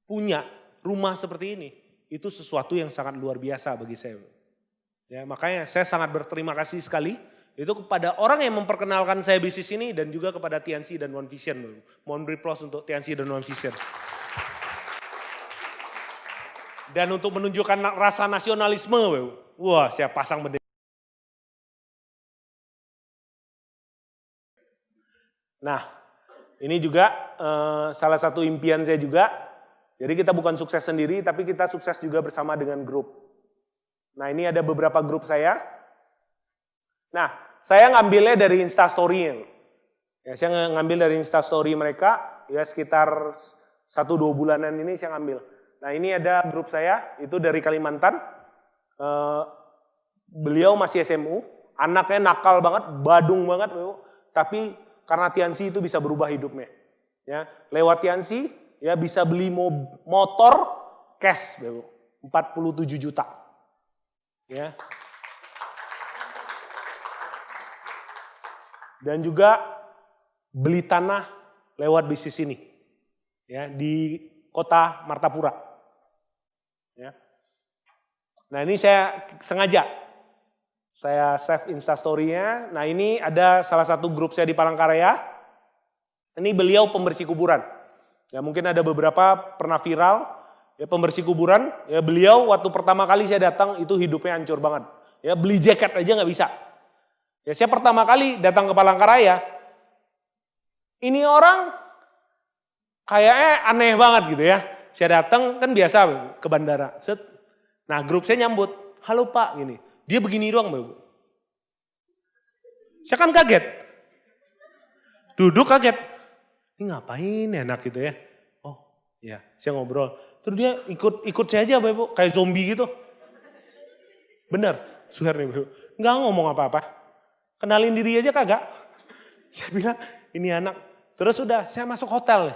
Speaker 2: punya rumah seperti ini. Itu sesuatu yang sangat luar biasa bagi saya. Ya, makanya saya sangat berterima kasih sekali itu kepada orang yang memperkenalkan saya bisnis ini dan juga kepada Tiansi dan One Vision. Mohon beri applause untuk Tiansi dan One Vision. Dan untuk menunjukkan rasa nasionalisme, wah saya pasang bendera. Nah, ini juga salah satu impian saya juga. Jadi kita bukan sukses sendiri, tapi kita sukses juga bersama dengan grup. Nah, ini ada beberapa grup saya. Nah, saya ngambilnya dari Instastory. Ya, saya ngambil dari Instastory mereka, ya sekitar 1-2 bulanan ini saya ngambil. Nah, ini ada grup saya, itu dari Kalimantan. Beliau masih SMU, anaknya nakal banget, badung banget, tapi karena Tiansi itu bisa berubah hidupnya. Ya, lewat Tiansi, ya bisa beli motor cash, 47 juta. Ya. Dan juga beli tanah lewat bisnis ini. Ya, di kota Martapura. Ya. Nah, ini saya sengaja. Saya save Instastory-nya. Nah, ini ada salah satu grup saya di Palangkaraya. Ini beliau pembersih kuburan. Ya, mungkin ada beberapa pernah viral. Ya, pembersih kuburan. Ya, beliau waktu pertama kali saya datang itu hidupnya hancur banget. Ya, beli jaket aja nggak bisa. Ya, saya pertama kali datang ke Palangkaraya. Ini orang kayaknya aneh banget gitu ya. Saya datang kan biasa ke bandara. Set. Nah, grup saya nyambut. Halo Pak, gini. Dia begini doang, Bu. Saya kan kaget. Duduk kaget. Ini ngapain enak gitu ya. Oh, ya, saya ngobrol. Terus dia ikut saya aja, Bu. Kayak zombie gitu. Bener, swear nih, Bu. Nggak ngomong apa-apa. Kenalin diri aja kagak. Saya bilang, ini anak. Terus udah, saya masuk hotel.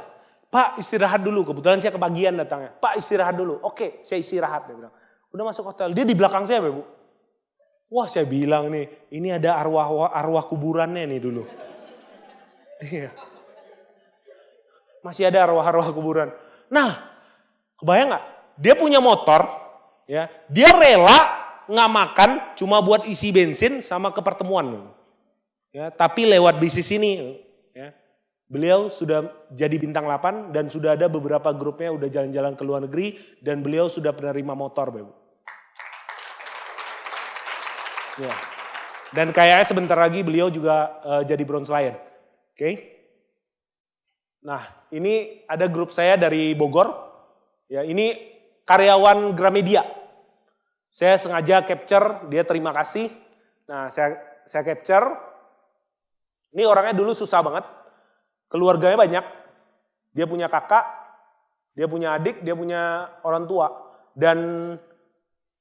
Speaker 2: Pak istirahat dulu, kebetulan saya kebagian datangnya. Pak istirahat dulu, oke saya istirahat. Dia bilang. Udah masuk hotel, dia di belakang saya Bapak Ibu. Wah saya bilang nih, ini ada arwah kuburannya nih dulu. Iya. Masih ada arwah kuburan. Nah, kebayang nggak? Dia punya motor, ya, dia rela nggak makan cuma buat isi bensin sama ke pertemuan. Ya, tapi lewat bisnis ini, ya, beliau sudah jadi bintang 8 dan sudah ada beberapa grupnya udah jalan-jalan ke luar negeri dan beliau sudah penerima motor, Bapak. Ya. Dan kayaknya sebentar lagi beliau juga jadi Bronze Lion. Oke? Nah, ini ada grup saya dari Bogor. Ya, ini karyawan Gramedia. Saya sengaja capture, dia terima kasih. Nah, saya capture. Ini orangnya dulu susah banget. Keluarganya banyak. Dia punya kakak, dia punya adik, dia punya orang tua. Dan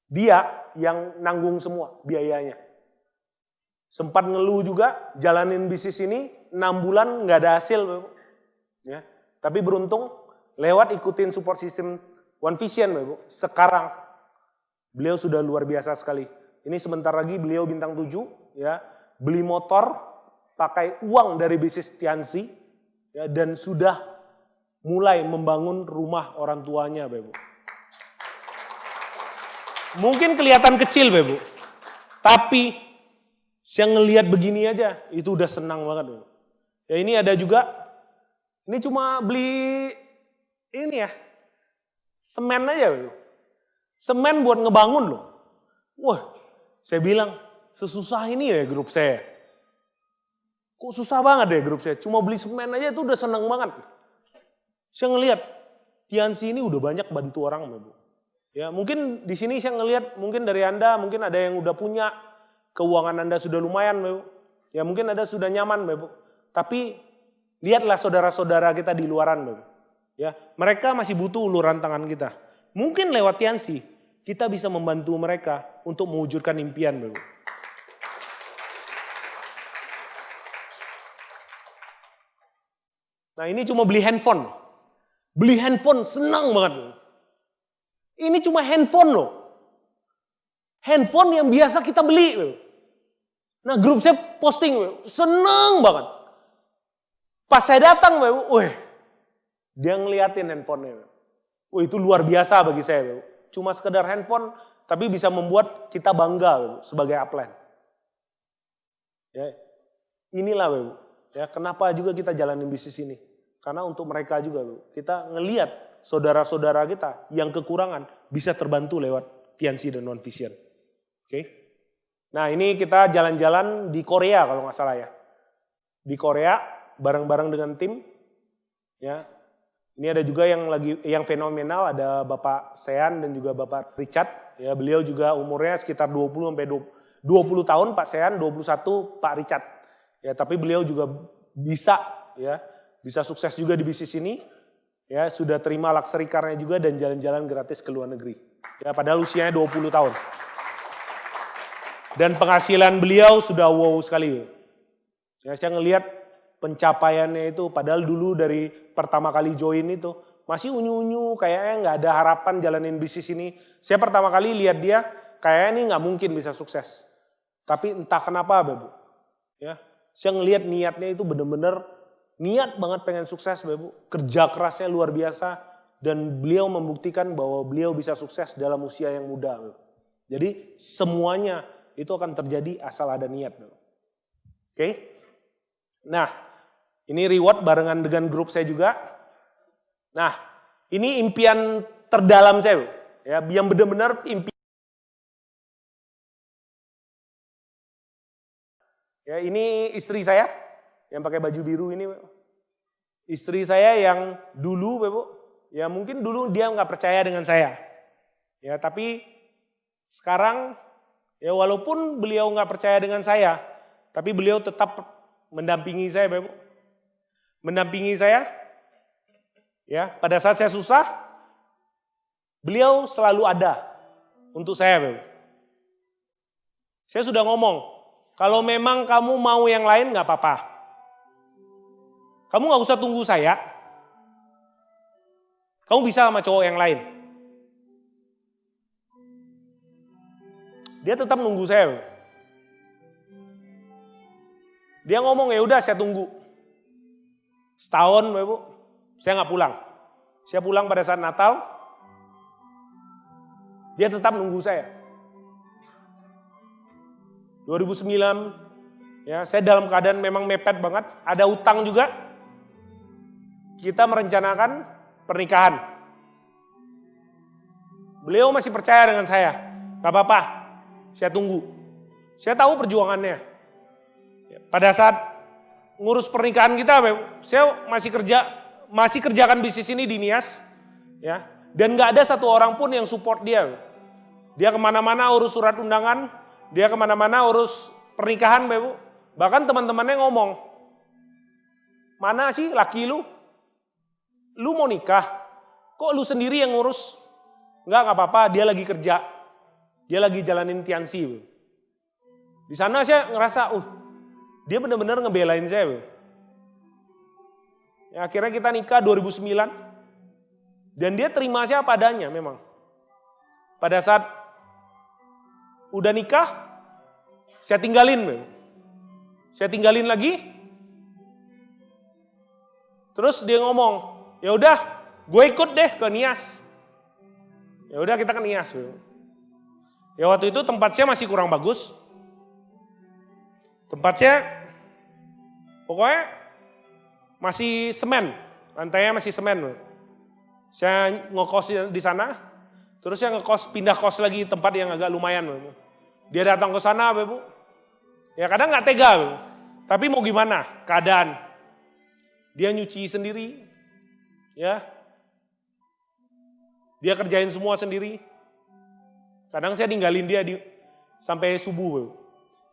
Speaker 2: dia yang nanggung semua biayanya. Sempat ngeluh juga, jalanin bisnis ini 6 bulan nggak ada hasil. Ya. Tapi beruntung lewat ikutin support system One Vision, Bapak. Sekarang beliau sudah luar biasa sekali. Ini sebentar lagi beliau bintang 7, ya, beli motor, pakai uang dari bisnis Tiansi, ya, dan sudah mulai membangun rumah orang tuanya, Bapak. Mungkin kelihatan kecil, Bapak. Tapi saya ngelihat begini aja, itu udah senang banget, Bapak. Ya ini ada juga, ini cuma beli ini ya, semen aja, Bapak. Semen buat ngebangun loh. Wah, saya bilang, sesusah ini ya grup saya. Kok susah banget ya grup saya, cuma beli semen aja itu udah senang banget. Saya ngelihat, Tiansi ini udah banyak bantu orang, Bapak. Ya, mungkin di sini saya ngelihat, mungkin dari Anda, mungkin ada yang udah punya, keuangan Anda sudah lumayan, Bapak. Ya mungkin Anda sudah nyaman, Bapak. Tapi lihatlah saudara-saudara kita di luaran, Bapak. Ya, mereka masih butuh uluran tangan kita. Mungkin lewat Tiansi, kita bisa membantu mereka untuk mewujudkan impian, Bapak. Nah ini cuma beli handphone. Beli handphone senang banget. Ini cuma handphone loh. Handphone yang biasa kita beli, Bapak. Nah grup saya posting, seneng banget. Pas saya datang, wih, dia ngeliatin handphonenya. Wih itu luar biasa bagi saya. Cuma sekedar handphone, tapi bisa membuat kita bangga sebagai upline. Ya, inilah, ya, kenapa juga kita jalanin bisnis ini. Karena untuk mereka juga, kita ngeliat saudara-saudara kita yang kekurangan bisa terbantu lewat Tiansi dan One Vision. Oke? Nah ini kita jalan-jalan di Korea kalau nggak salah ya. Di Korea bareng-bareng dengan tim. Ya, ini ada juga yang fenomenal, ada Bapak Sean dan juga Bapak Richard. Ya, beliau juga umurnya sekitar 20 sampai 20 tahun, Pak Sean 21, Pak Richard. Ya, tapi beliau juga bisa sukses juga di bisnis ini. Ya, sudah terima luxury car-nya juga dan jalan-jalan gratis ke luar negeri. Ya, padahal usianya 20 tahun. Dan penghasilan beliau sudah wow sekali. Ya, saya ngelihat pencapaiannya itu, padahal dulu dari pertama kali join itu, masih unyu-unyu, kayaknya nggak ada harapan jalanin bisnis ini. Saya pertama kali lihat dia, kayaknya ini nggak mungkin bisa sukses. Tapi entah kenapa, Bapak. Ya, saya ngelihat niatnya itu benar-benar niat banget pengen sukses, Bapak. Kerja kerasnya luar biasa, dan beliau membuktikan bahwa beliau bisa sukses dalam usia yang muda, Bapak. Jadi semuanya itu akan terjadi asal ada niat, Bapak. Oke? Nah, ini reward barengan dengan grup saya juga. Nah, ini impian terdalam saya, ya, yang benar-benar impian. Ya, ini istri saya yang pakai baju biru ini, istri saya yang dulu, Bapak, ya mungkin dulu dia nggak percaya dengan saya, ya tapi sekarang, ya walaupun beliau nggak percaya dengan saya, tapi beliau tetap mendampingi saya, Bapak. Mendampingi saya, ya pada saat saya susah, beliau selalu ada untuk saya, Bapak. Saya sudah ngomong, kalau memang kamu mau yang lain nggak apa-apa. Kamu nggak usah tunggu saya. Kamu bisa sama cowok yang lain. Dia tetap nunggu saya. Dia ngomong, ya udah saya tunggu. Setahun, Bapak Ibu, saya nggak pulang. Saya pulang pada saat Natal. Dia tetap nunggu saya. 2009, ya saya dalam keadaan memang mepet banget. Ada utang juga. Kita merencanakan pernikahan. Beliau masih percaya dengan saya. Gak apa-apa, saya tunggu. Saya tahu perjuangannya. Pada saat ngurus pernikahan kita, saya masih kerjakan bisnis ini di Nias, ya. Dan nggak ada satu orang pun yang support dia. Dia kemana-mana urus surat undangan, dia kemana-mana urus pernikahan, Bapak. Bahkan teman-temannya ngomong, mana sih laki lu? Lu mau nikah, kok lu sendiri yang ngurus? Nggak apa-apa, dia lagi kerja, dia lagi jalanin Tiansi. Di sana saya ngerasa, dia benar-benar ngebelain saya. Ya, akhirnya kita nikah 2009. Dan dia terima saya apa adanya memang. Pada saat udah nikah, saya tinggalin. Saya tinggalin lagi. Terus dia ngomong, ya udah, gue ikut deh ke Nias. Ya udah kita ke Nias. Ya waktu itu tempat saya masih kurang bagus. Tempatnya pokoknya masih semen, lantainya masih semen. Saya ngekos di sana, terus saya pindah kos lagi tempat yang agak lumayan. Dia datang ke sana, Bu. Ya kadang nggak tega, Bu. Tapi mau gimana? Keadaan. Dia nyuci sendiri, ya. Dia kerjain semua sendiri. Kadang saya ninggalin dia sampai subuh, Bu.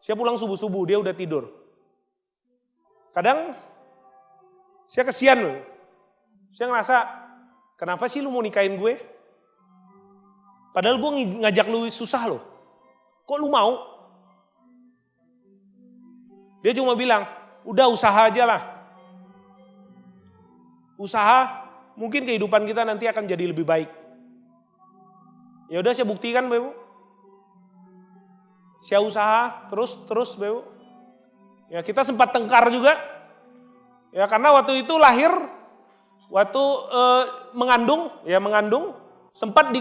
Speaker 2: Saya pulang subuh-subuh, dia udah tidur. Kadang saya kesian loh. Saya ngerasa, kenapa sih lu mau nikahin gue? Padahal gue ngajak lu susah loh. Kok lu mau? Dia cuma bilang, udah usaha aja lah. Usaha, mungkin kehidupan kita nanti akan jadi lebih baik. Ya udah saya buktikan, Bu. Saya usaha terus, Bu. Ya kita sempat tengkar juga. Ya karena waktu itu lahir, waktu mengandung, sempat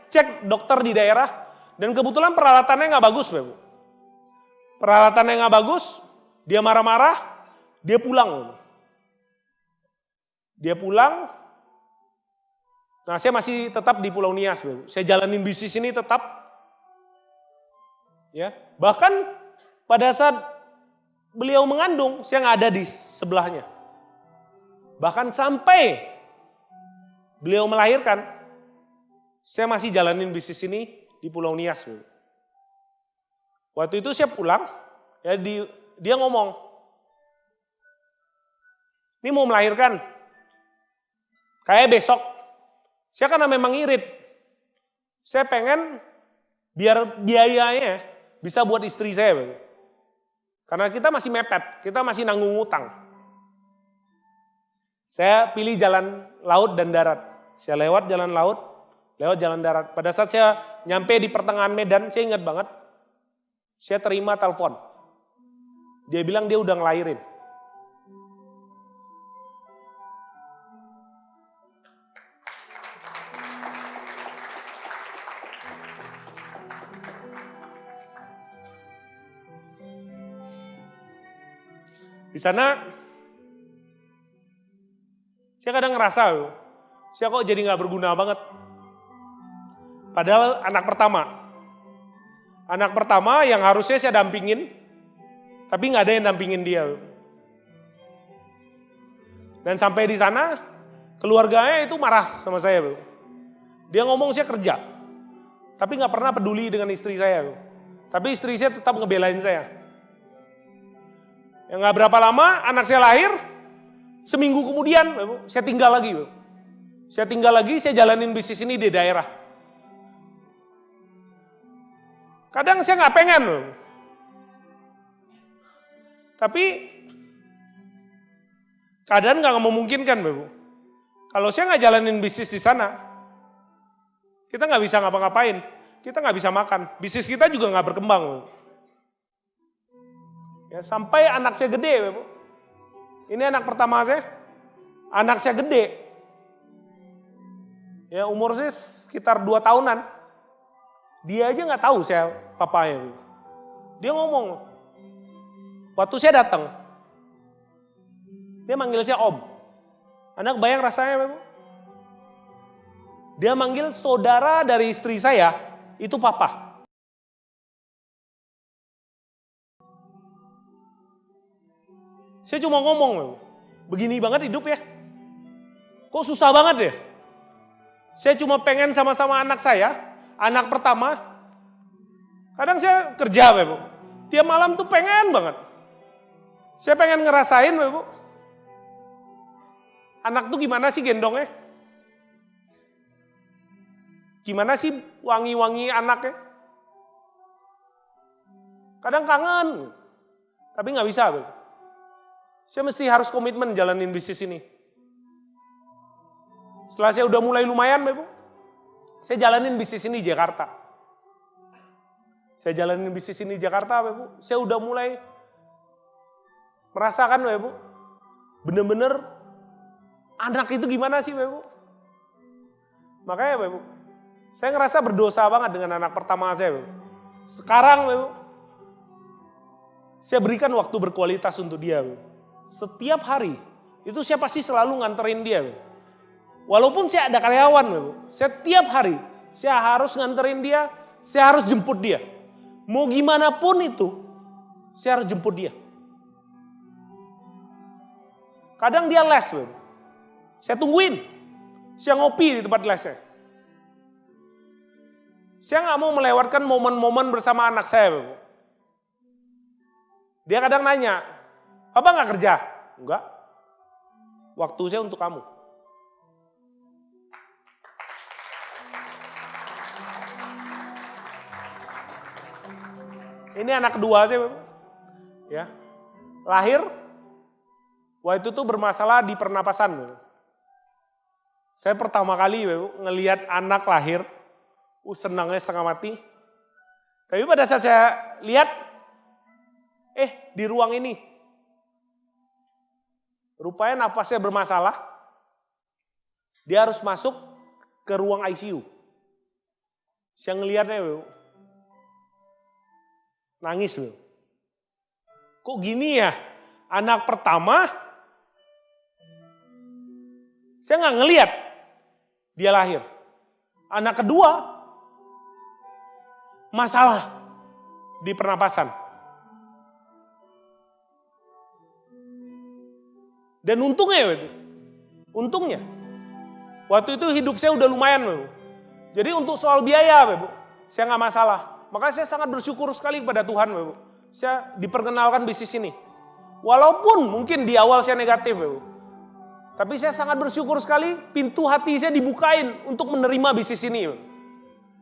Speaker 2: cek dokter di daerah, dan kebetulan peralatannya nggak bagus, Bu. Peralatannya nggak bagus, dia marah-marah, dia pulang. Dia pulang. Nah saya masih tetap di Pulau Nias, Bu. Saya jalanin bisnis ini tetap. Ya, bahkan pada saat beliau mengandung, saya nggak ada di sebelahnya. Bahkan sampai beliau melahirkan, saya masih jalanin bisnis ini di Pulau Nias. Waktu itu saya pulang, ya dia ngomong, ini mau melahirkan, kayak besok. Saya karena memang irit, saya pengen biar biayanya bisa buat istri saya. Karena kita masih mepet, kita masih nanggung utang. Saya pilih jalan laut dan darat. Saya lewat jalan laut, lewat jalan darat. Pada saat saya nyampe di pertengahan Medan, saya ingat banget, saya terima telepon. Dia bilang dia udah ngelahirin. Di sana, saya kadang ngerasa, saya kok jadi nggak berguna banget. Padahal anak pertama yang harusnya saya dampingin, tapi nggak ada yang dampingin dia. Dan sampai di sana, keluarganya itu marah sama saya. Dia ngomong saya kerja, tapi nggak pernah peduli dengan istri saya. Tapi istri saya tetap ngebelain saya. Yang gak berapa lama anak saya lahir, seminggu kemudian saya tinggal lagi. Saya jalanin bisnis ini di daerah. Kadang saya gak pengen. Tapi keadaan gak memungkinkan. Kalau saya gak jalanin bisnis di sana, kita gak bisa ngapa-ngapain. kita nggak bisa makan. Bisnis kita juga nggak berkembang. Ya, sampai anak saya gede, Bu. Ini anak pertama saya. Anak saya gede. Ya, umur saya sekitar 2 tahunan. Dia aja nggak tahu saya papanya. Bu. Dia ngomong. Waktu saya datang. Dia manggil saya Om. Anak bayang rasanya, Bu. Dia manggil saudara dari istri saya, itu papa. Saya cuma ngomong, begini banget hidup ya. Kok susah banget ya? Saya cuma pengen sama-sama anak saya, anak pertama. Kadang saya kerja, Bu. Tiap malam tuh pengen banget. Saya pengen ngerasain, Bu. Anak tuh gimana sih gendongnya? Gimana sih wangi-wangi anaknya? Kadang kangen, tapi nggak bisa. Bu. Saya mesti harus komitmen jalanin bisnis ini. Setelah saya udah mulai lumayan, Bu, saya jalanin bisnis ini di Jakarta. Saya jalanin bisnis ini di Jakarta, Bu. Saya udah mulai merasakan, Bu, bener-bener anak itu gimana sih, Bu? Makanya, Bu, saya ngerasa berdosa banget dengan anak pertama saya. Bu. Sekarang, Bu, saya berikan waktu berkualitas untuk dia. Bu. Setiap hari, itu saya pasti selalu nganterin dia. Bu. Walaupun saya ada karyawan, Bu. Setiap hari, saya harus nganterin dia, saya harus jemput dia. Mau gimana pun itu, saya harus jemput dia. Kadang dia les, Bu. Saya tungguin, saya ngopi di tempat lesnya. Saya nggak mau melewatkan momen-momen bersama anak saya. Bu. Dia kadang nanya, "Papa nggak kerja?" "Enggak. Waktu saya untuk kamu." Ini anak kedua saya. Bu. Ya. Lahir, waktu itu bermasalah di pernapasan. Bu. Saya pertama kali Bu, ngelihat anak lahir, senangnya setengah mati. Tapi pada saat saya lihat, di ruang ini, rupanya napasnya bermasalah, dia harus masuk ke ruang ICU. Saya ngelihatnya, Bu, nangis, Bu. Kok gini ya, anak pertama, saya nggak ngelihat dia lahir. Anak kedua, masalah di pernapasan. Dan untungnya, waktu itu hidup saya udah lumayan, Bu. Jadi untuk soal biaya, Bu, saya nggak masalah. Makanya saya sangat bersyukur sekali kepada Tuhan, Bu. Saya diperkenalkan bisnis ini. Walaupun mungkin di awal saya negatif, Bu. Tapi saya sangat bersyukur sekali pintu hati saya dibukain untuk menerima bisnis ini. Bu.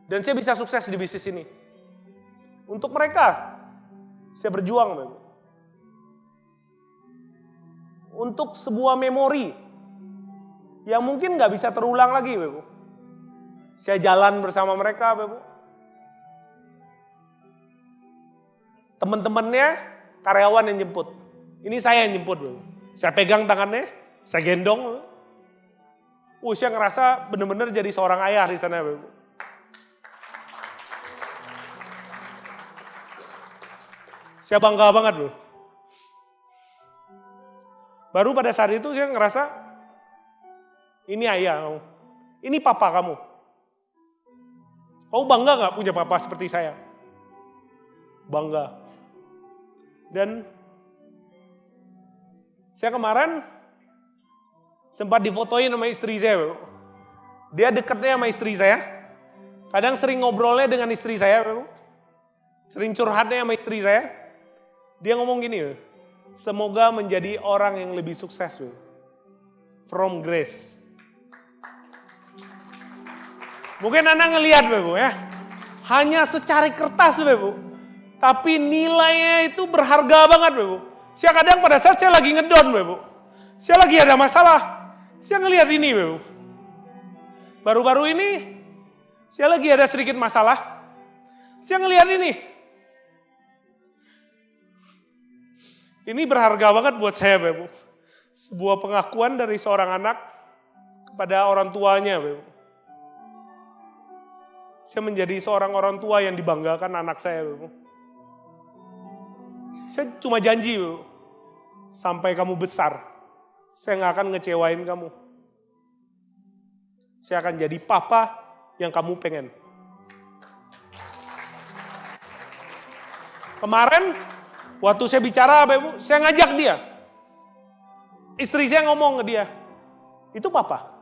Speaker 2: Dan saya bisa sukses di bisnis ini. Untuk mereka, saya berjuang. Bu. Untuk sebuah memori yang mungkin nggak bisa terulang lagi. Bu. Saya jalan bersama mereka. Bu. Teman-temannya, karyawan yang jemput. Ini saya yang jemput. Bu. Saya pegang tangannya, saya gendong. Saya ngerasa benar-benar jadi seorang ayah di sana. Bu. Saya bangga banget, Bu. Baru pada saat itu saya ngerasa, ini ayah kamu, ini papa kamu. Kamu bangga gak punya papa seperti saya? Bangga. Dan saya kemarin sempat difotoin sama istri saya. Bu. Dia dekatnya sama istri saya. Kadang sering ngobrolnya dengan istri saya. Bu. Sering curhatnya sama istri saya. Dia ngomong gini, semoga menjadi orang yang lebih sukses. From grace. Mungkin Anda ngelihat, Bu, ya. Hanya secari kertas, Bu. Tapi nilainya itu berharga banget, Bu. Saya kadang pada saat saya lagi ngedon, Bu. Saya lagi ada masalah. Saya ngelihat ini, Bu. Baru-baru ini, saya lagi ada sedikit masalah. Saya ngelihat ini. Ini berharga banget buat saya, Bapak Ibu. Sebuah pengakuan dari seorang anak kepada orang tuanya, Bapak Ibu. Saya menjadi seorang orang tua yang dibanggakan anak saya, Bapak Ibu. Saya cuma janji, Bapak Ibu, sampai kamu besar, saya nggak akan ngecewain kamu. Saya akan jadi papa yang kamu pengen. Kemarin, waktu saya bicara, Bapak Ibu, saya ngajak dia. Istri saya ngomong ke dia, itu papa?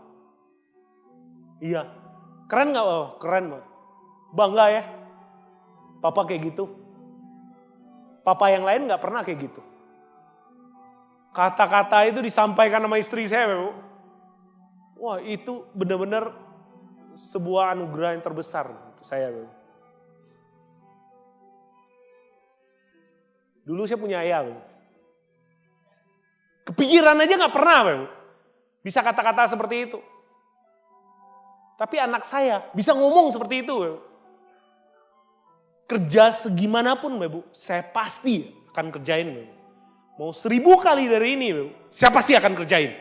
Speaker 2: Iya. Keren nggak, Bapak? Keren, Bapak. Bangga ya, papa kayak gitu. Papa yang lain nggak pernah kayak gitu. Kata-kata itu disampaikan sama istri saya, Bapak. Wah, itu benar-benar sebuah anugerah yang terbesar untuk saya, Bapak. Dulu saya punya ayah, Bapak. Kepikiran aja nggak pernah, Bapak. Bisa kata-kata seperti itu. Tapi anak saya bisa ngomong seperti itu, Bapak. Kerja segimanapun, Bapak, saya pasti akan kerjain, Bapak. Mau 1000 kali dari ini, Bapak, saya pasti akan kerjain.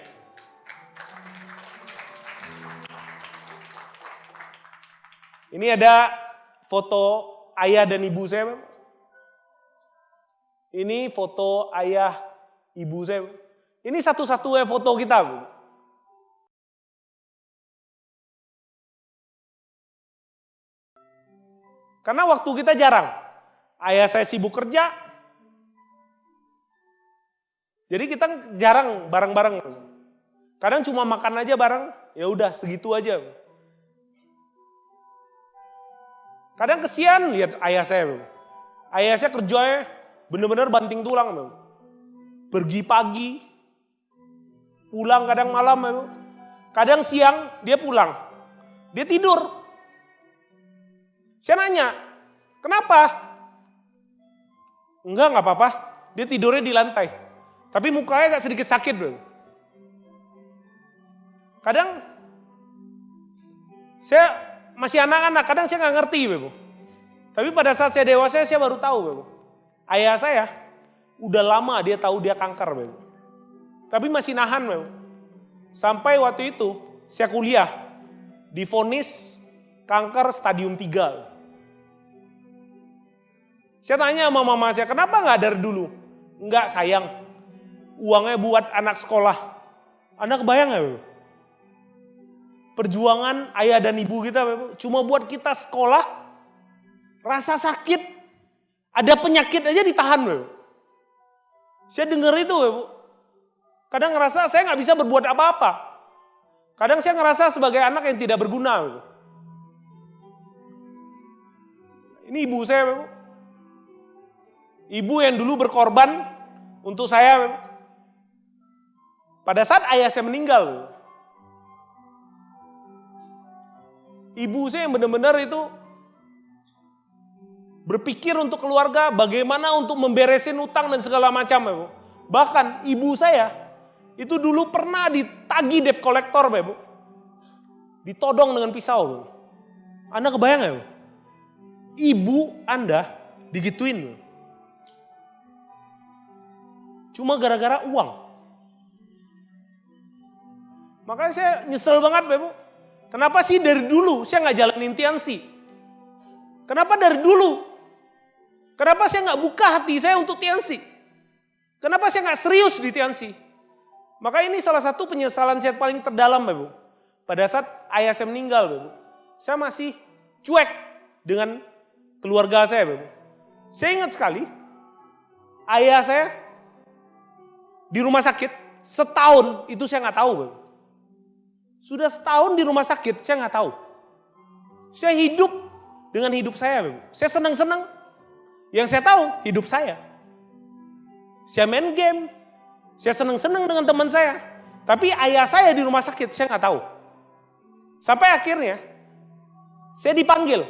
Speaker 2: Ini ada foto ayah dan ibu saya, Bapak. Ini foto ayah ibu saya. Ini satu-satunya foto kita, Bapak. Karena waktu kita jarang. Ayah saya sibuk kerja. Jadi kita jarang bareng-bareng. Kadang cuma makan aja bareng, ya udah segitu aja. Kadang kesian lihat ayah saya, Bapak. Ayah saya kerjanya benar-benar banting tulang, Bapak. Pergi pagi, pulang kadang malam, Bapak. Kadang siang dia pulang, dia tidur. Saya nanya, kenapa? Enggak apa-apa, dia tidurnya di lantai. Tapi mukanya agak sedikit sakit, Bro. Kadang saya masih anak-anak, kadang saya nggak ngerti, Bro. Tapi pada saat saya dewasa, saya baru tahu, Bro. Ayah saya udah lama dia tahu dia kanker, Bro. Tapi masih nahan, Bro. Sampai waktu itu saya kuliah, divonis kanker stadium 3. Saya tanya sama mama saya, kenapa nggak dari dulu? Enggak, sayang. Uangnya buat anak sekolah. Anda kebayang nggak, Bapak? Perjuangan ayah dan ibu kita, Bapak, cuma buat kita sekolah, rasa sakit, ada penyakit aja ditahan, Bapak. Saya dengar itu, Bapak. Kadang ngerasa saya nggak bisa berbuat apa-apa. Kadang saya ngerasa sebagai anak yang tidak berguna, Bapak. Ini ibu saya, Bapak. Ibu yang dulu berkorban untuk saya pada saat ayah saya meninggal. Ibu saya yang benar-benar itu berpikir untuk keluarga, bagaimana untuk memberesin utang dan segala macam. Bahkan ibu saya itu dulu pernah ditagih debt collector, Bapak. Ditodong dengan pisau. Anda kebayang ya? Ibu Anda digituin. Cuma gara-gara uang. Makanya saya nyesel banget, Bapak. Kenapa sih dari dulu saya nggak jalanin Tiansi? Kenapa dari dulu? Kenapa saya nggak buka hati saya untuk Tiansi? Kenapa saya nggak serius di Tiansi? Maka ini salah satu penyesalan saya paling terdalam, Bapak. Pada saat ayah saya meninggal, Bapak, saya masih cuek dengan keluarga saya, Bapak. Saya ingat sekali, ayah saya di rumah sakit, setahun itu saya nggak tahu, Bapak. Sudah setahun di rumah sakit, saya nggak tahu. Saya hidup dengan hidup saya, Bapak. Saya senang-senang. Yang saya tahu, hidup saya. Saya main game, saya senang-senang dengan teman saya. Tapi ayah saya di rumah sakit, saya nggak tahu. Sampai akhirnya, saya dipanggil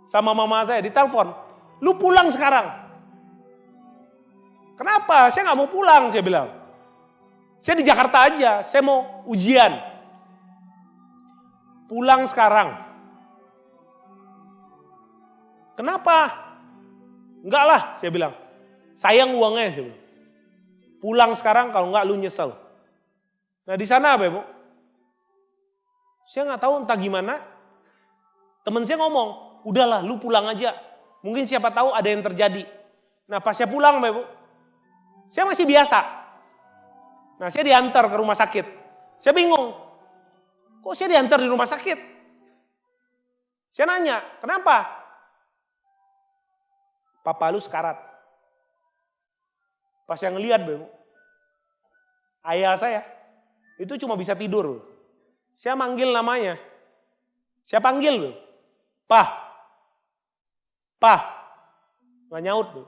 Speaker 2: sama mama saya, ditelepon. Lu pulang sekarang. Kenapa? Saya nggak mau pulang, saya bilang. Saya di Jakarta aja, saya mau ujian. Pulang sekarang. Kenapa? Enggak lah, saya bilang. Sayang uangnya, saya bilang. Pulang sekarang kalau enggak lu nyesel. Nah di sana apa Ibu? Saya nggak tahu entah gimana. Temen saya ngomong, udahlah lu pulang aja. Mungkin siapa tahu ada yang terjadi. Nah pas saya pulang Ibu, saya masih biasa. Nah saya diantar ke rumah sakit. Saya bingung, kok saya diantar di rumah sakit? Saya nanya, kenapa? Papa lu sekarat. Pas yang ngeliat Ibu, ayah saya itu cuma bisa tidur. Saya manggil namanya. Saya panggil Bu. Pah. Nggak nyaut Bu.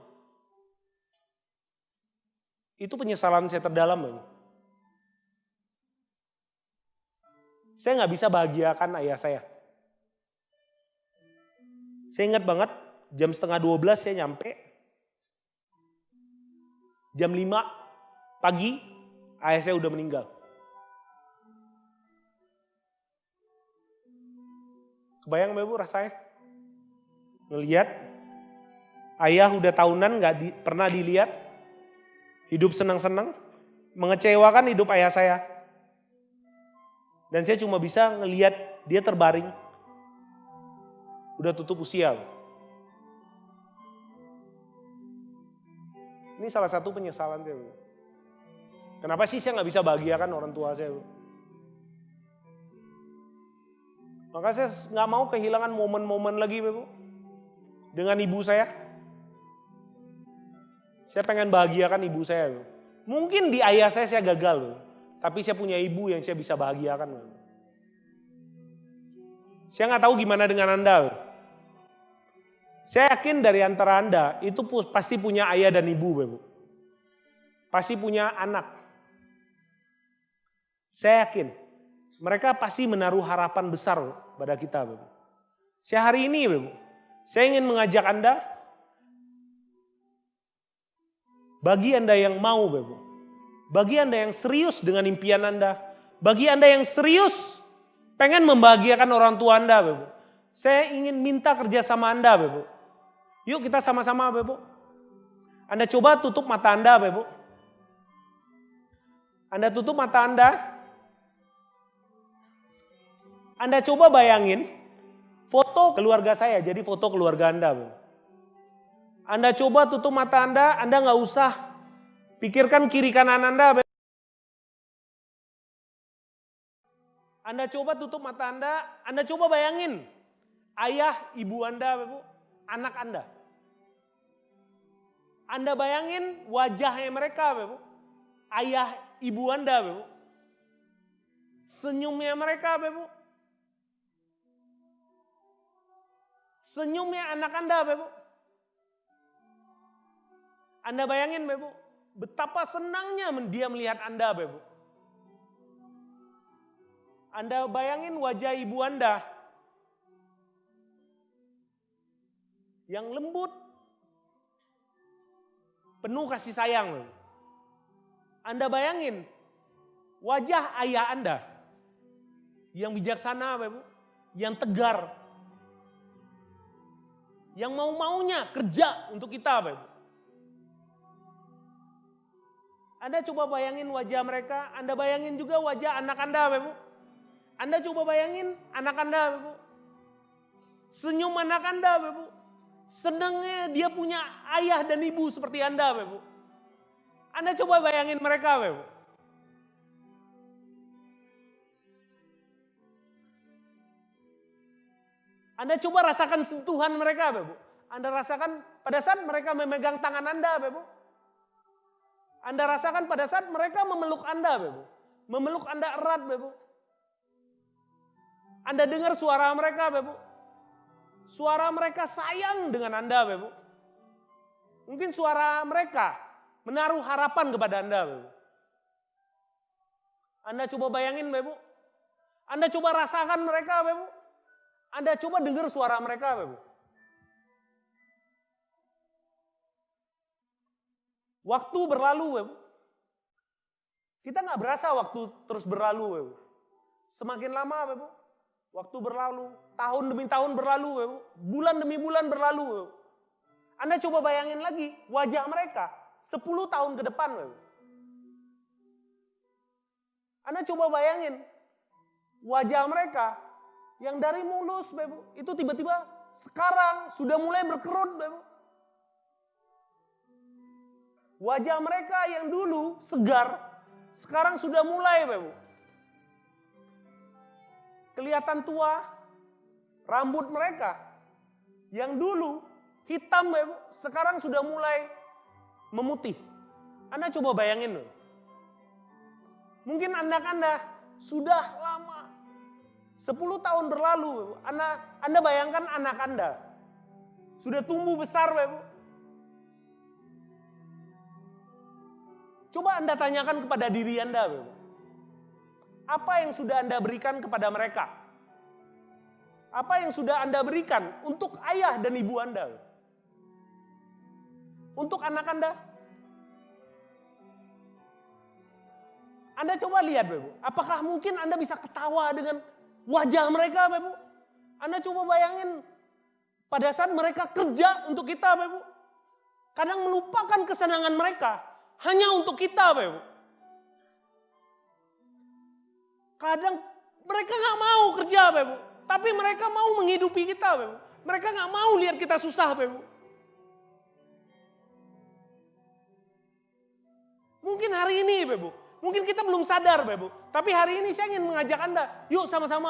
Speaker 2: Itu penyesalan saya terdalam Bu. Saya nggak bisa bahagiakan ayah saya. Saya ingat banget, jam 11:30 saya nyampe. Jam 5 pagi, ayah saya udah meninggal. Kebayang Ibu rasanya? Ngeliat, ayah udah tahunan gak pernah dilihat, hidup senang-senang, mengecewakan hidup ayah saya. Dan saya cuma bisa ngeliat dia terbaring, udah tutup usia. Ini salah satu penyesalan saya. Kenapa sih saya nggak bisa bahagiakan orang tua saya? Maka saya nggak mau kehilangan momen-momen lagi, Bu. Dengan ibu saya. Saya pengen bahagiakan ibu saya. Bu. Mungkin di ayah saya gagal, Bu. Tapi saya punya ibu yang saya bisa bahagiakan. Bu. Saya nggak tahu gimana dengan Anda. Bu. Saya yakin dari antara Anda itu pasti punya ayah dan ibu, Bu. Pasti punya anak. Saya yakin mereka pasti menaruh harapan besar pada kita, Bu. Saya hari ini, Bu, saya ingin mengajak Anda, bagi Anda yang mau, Bu, bagi Anda yang serius dengan impian Anda, bagi Anda yang serius pengen membahagiakan orang tua Anda, Bu, saya ingin minta kerjasama Anda, Bu. Yuk kita sama-sama, Bu. Anda coba tutup mata Anda, Bu. Anda tutup mata Anda. Anda coba bayangin foto keluarga saya, jadi foto keluarga Anda. Bu. Anda coba tutup mata Anda nggak usah pikirkan kiri kanan Anda. Anda coba tutup mata Anda coba bayangin ayah, ibu Anda, Bu, anak Anda. Anda bayangin wajahnya mereka, Bu. Ayah, ibu Anda, Bu. Senyumnya mereka, Bu. Senyumnya anak Anda, Bu. Anda bayangin, Bu, betapa senangnya dia melihat Anda, Bu. Anda bayangin wajah ibu Anda yang lembut, penuh kasih sayang. Bu. Anda bayangin wajah ayah Anda yang bijaksana, Bu, yang tegar, yang mau-maunya kerja untuk kita, Bu. Anda coba bayangin wajah mereka, Anda bayangin juga wajah anak Anda, Bu. Anda coba bayangin anak Anda, Bu. Senyum anak Anda, Bu. Senangnya dia punya ayah dan ibu seperti Anda, Bu. Anda coba bayangin mereka, Bu. Anda coba rasakan sentuhan mereka, Bu. Anda rasakan pada saat mereka memegang tangan Anda, Bu. Anda rasakan pada saat mereka memeluk Anda, Bu. Memeluk Anda erat, Bu. Anda dengar suara mereka, Bu. Suara mereka sayang dengan Anda, Bu. Mungkin suara mereka menaruh harapan kepada Anda, Bu. Anda coba bayangin, Bu. Anda coba rasakan mereka, Bu. Anda coba dengar suara mereka, Bu. Waktu berlalu, Bu. Kita nggak berasa waktu terus berlalu, Bu. Semakin lama, Bu. Waktu berlalu, tahun demi tahun berlalu, Bapak. Bulan demi bulan berlalu. Bapak. Anda coba bayangin lagi wajah mereka 10 tahun ke depan. Bapak. Anda coba bayangin wajah mereka yang dari mulus, Bapak, itu tiba-tiba sekarang sudah mulai berkerut, Bapak. Wajah mereka yang dulu segar, sekarang sudah mulai, Bapak. Kelihatan tua, rambut mereka yang dulu hitam, Bapak, sekarang sudah mulai memutih. Anda coba bayangin, Bapak. Mungkin anak Anda sudah lama, 10 tahun berlalu, Anda bayangkan anak Anda sudah tumbuh besar, Bapak. Coba Anda tanyakan kepada diri Anda, Bapak. Apa yang sudah Anda berikan kepada mereka? Apa yang sudah Anda berikan untuk ayah dan ibu Anda? Untuk anak Anda? Anda coba lihat, Bapak. Apakah mungkin Anda bisa ketawa dengan wajah mereka, Bapak? Anda coba bayangin pada saat mereka kerja untuk kita, Bapak. Kadang melupakan kesenangan mereka hanya untuk kita, Bapak. Kadang mereka nggak mau kerja, Bapak. Tapi mereka mau menghidupi kita, Bapak. Mereka nggak mau lihat kita susah, Bapak. Mungkin hari ini, Bapak. Mungkin kita belum sadar, Bapak. Tapi hari ini saya ingin mengajak Anda, yuk sama-sama.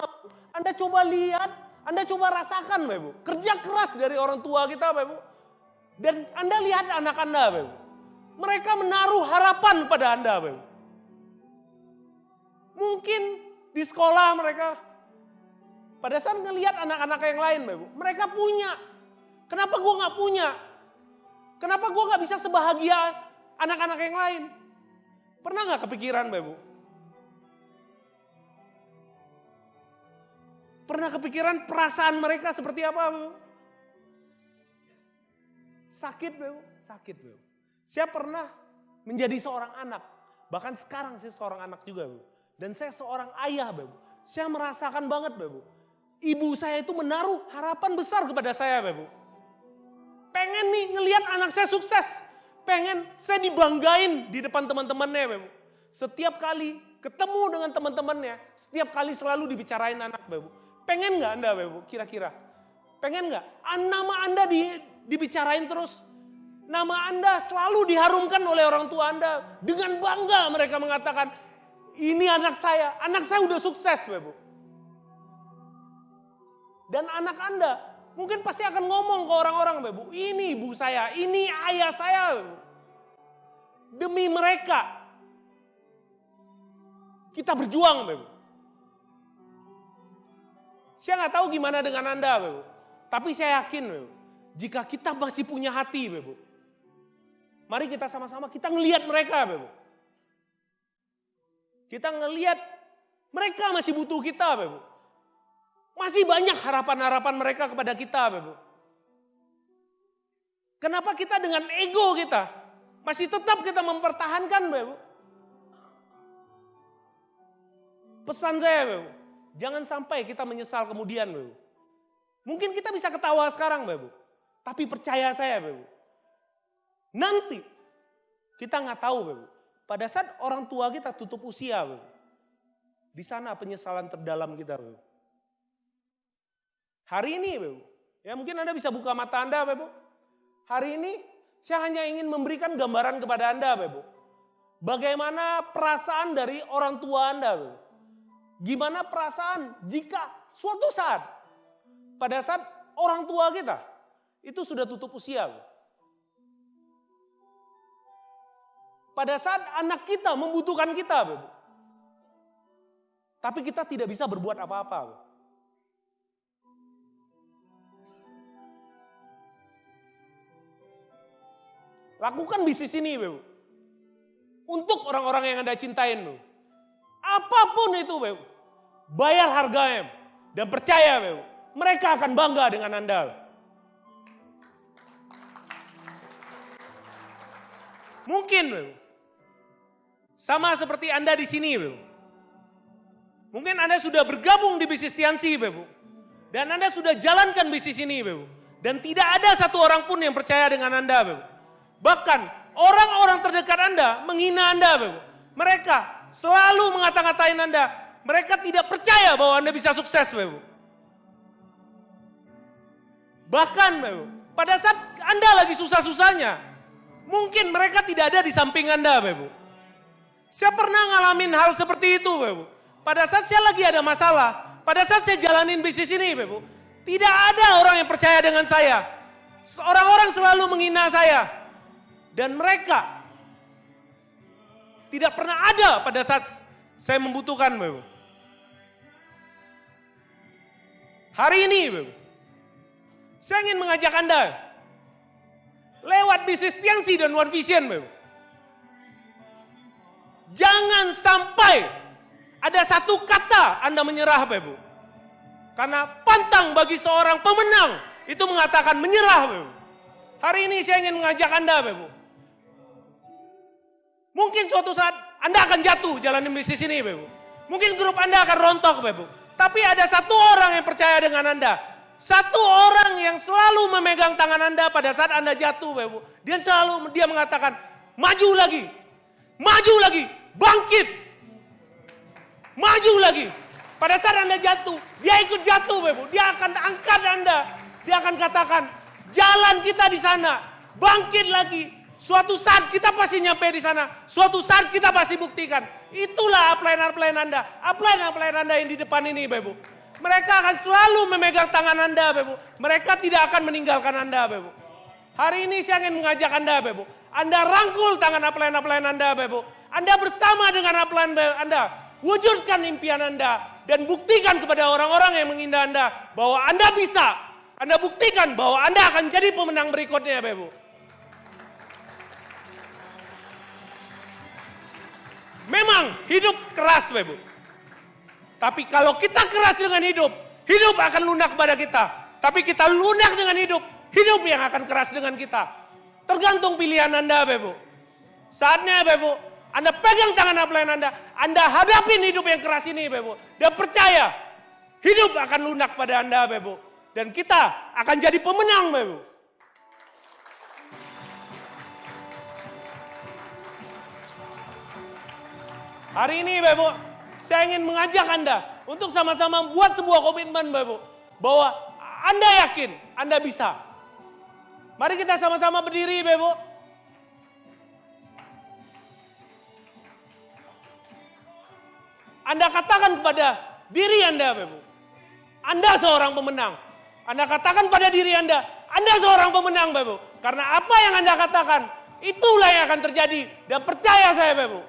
Speaker 2: Anda coba lihat, Anda coba rasakan, Bapak. Kerja keras dari orang tua kita, Bapak. Dan Anda lihat anak Anda, Bapak. Mereka menaruh harapan pada Anda, Bapak. Mungkin di sekolah mereka, pada saat ngelihat anak-anak yang lain, Bapak. Mereka punya. Kenapa gue gak punya? Kenapa gue gak bisa sebahagia anak-anak yang lain? Pernah gak kepikiran, Bapak? Pernah kepikiran perasaan mereka seperti apa, Bapak? Sakit, Bapak. Sakit, Bapak. Saya pernah menjadi seorang anak. Bahkan sekarang saya seorang anak juga, Bapak. Dan saya seorang ayah, Bapak. Saya merasakan banget, Bapak. Ibu saya itu menaruh harapan besar kepada saya, Bapak. Pengen nih ngelihat anak saya sukses. Pengen saya dibanggain di depan teman-temannya, Bapak. Setiap kali ketemu dengan teman-temannya, setiap kali selalu dibicarain anak, Bapak. Pengen gak Anda, Bapak, kira-kira? Pengen gak? Nama Anda dibicarain terus. Nama Anda selalu diharumkan oleh orang tua Anda. Dengan bangga mereka mengatakan, ini anak saya udah sukses, Bapak. Dan anak Anda mungkin pasti akan ngomong ke orang-orang, Bapak, ini ibu saya, ini ayah saya. Bapak. Demi mereka kita berjuang, Bapak. Saya nggak tahu gimana dengan Anda, Bapak. Tapi saya yakin, Bapak, jika kita masih punya hati, Bapak, mari kita sama-sama kita ngelihat mereka, Bapak. Kita ngelihat mereka masih butuh kita, Bapak. Masih banyak harapan-harapan mereka kepada kita, Bapak. Kenapa kita dengan ego kita masih tetap kita mempertahankan, Bapak? Pesan saya, Bapak, jangan sampai kita menyesal kemudian, Bapak. Mungkin kita bisa ketawa sekarang, Bapak. Tapi percaya saya, Bapak. Nanti kita nggak tahu, Bapak. Pada saat orang tua kita tutup usia, Bapak. Di sana penyesalan terdalam kita, Bapak. Hari ini, Bapak, ya mungkin Anda bisa buka mata Anda, Bapak. Hari ini saya hanya ingin memberikan gambaran kepada Anda, Bapak. Bagaimana perasaan dari orang tua Anda, Bapak. Gimana perasaan jika suatu saat, pada saat orang tua kita itu sudah tutup usia, Bapak. Pada saat anak kita membutuhkan kita, Bapak. Tapi kita tidak bisa berbuat apa-apa, Bapak. Lakukan bisnis ini, Bapak. Untuk orang-orang yang Anda cintain, Bapak. Apapun itu, Bapak. Bayar harganya. Dan percaya, Bapak. Mereka akan bangga dengan Anda. Mungkin, Bapak. Sama seperti Anda di sini, Bapak. Mungkin Anda sudah bergabung di bisnis Tiansi, Bapak Ibu. Dan Anda sudah jalankan bisnis ini, Bapak Ibu. Dan tidak ada satu orang pun yang percaya dengan Anda, Bapak Ibu. Bahkan orang-orang terdekat Anda menghina Anda, Bapak Ibu. Mereka selalu mengata-ngatain Anda. Mereka tidak percaya bahwa Anda bisa sukses, Bapak Ibu. Bahkan, Bapak Ibu, pada saat Anda lagi susah-susahnya, mungkin mereka tidak ada di samping Anda, Bapak Ibu. Saya pernah ngalamin hal seperti itu, Bapak Ibu. Pada saat saya lagi ada masalah, pada saat saya jalanin bisnis ini, Bapak Ibu, tidak ada orang yang percaya dengan saya. Orang-orang selalu menghina saya. Dan mereka tidak pernah ada pada saat saya membutuhkan, Bapak Ibu. Hari ini, Bapak Ibu, saya ingin mengajak Anda lewat bisnis Tiansi dan One Vision, Bapak Ibu. Jangan sampai ada satu kata Anda menyerah, Bapak Ibu. Karena pantang bagi seorang pemenang itu mengatakan menyerah, Bapak Ibu. Hari ini saya ingin mengajak Anda, Bapak Ibu. Mungkin suatu saat Anda akan jatuh jalanin bisnis ini, Bapak Ibu. Mungkin grup Anda akan rontok, Bapak Ibu. Tapi ada satu orang yang percaya dengan Anda. Satu orang yang selalu memegang tangan Anda pada saat Anda jatuh, Bapak Ibu. Dia mengatakan, maju lagi, bangkit, maju lagi. Pada saat Anda jatuh, dia ikut jatuh, Bapak Ibu. Dia akan angkat Anda. Dia akan katakan, jalan kita di sana, bangkit lagi. Suatu saat kita pasti nyampe di sana. Suatu saat kita pasti buktikan. Itulah upline Anda. Upline Anda yang di depan ini, Bapak Ibu. Mereka akan selalu memegang tangan Anda, Bapak Ibu. Mereka tidak akan meninggalkan Anda, Bapak Ibu. Hari ini saya ingin mengajak Anda, Bapak Ibu. Anda rangkul tangan upline Anda, Bapak Ibu. Anda bersama dengan upline Anda. Wujudkan impian Anda. Dan buktikan kepada orang-orang yang menghina Anda. Bahwa Anda bisa. Anda buktikan bahwa Anda akan jadi pemenang berikutnya, Bapak Ibu. Memang hidup keras, Bapak Ibu. Tapi kalau kita keras dengan hidup, hidup akan lunak kepada kita. Tapi kita lunak dengan hidup, hidup yang akan keras dengan kita. Tergantung pilihan Anda, Bapak Ibu. Saatnya, Bapak Ibu, Anda pegang tangan upline Anda hadapin hidup yang keras ini, Bapak Ibu. Dan percaya, hidup akan lunak pada Anda, Bapak Ibu. Dan kita akan jadi pemenang, Bapak Ibu. Hari ini, Bapak Ibu, saya ingin mengajak Anda untuk sama-sama buat sebuah komitmen, Bapak Ibu. Bahwa Anda yakin Anda bisa. Mari kita sama-sama berdiri, Bapak Ibu. Anda katakan kepada diri Anda, Bapak Ibu. Anda seorang pemenang. Anda katakan pada diri Anda seorang pemenang, Bapak Ibu. Karena apa yang Anda katakan, itulah yang akan terjadi. Dan percaya saya, Bapak Ibu.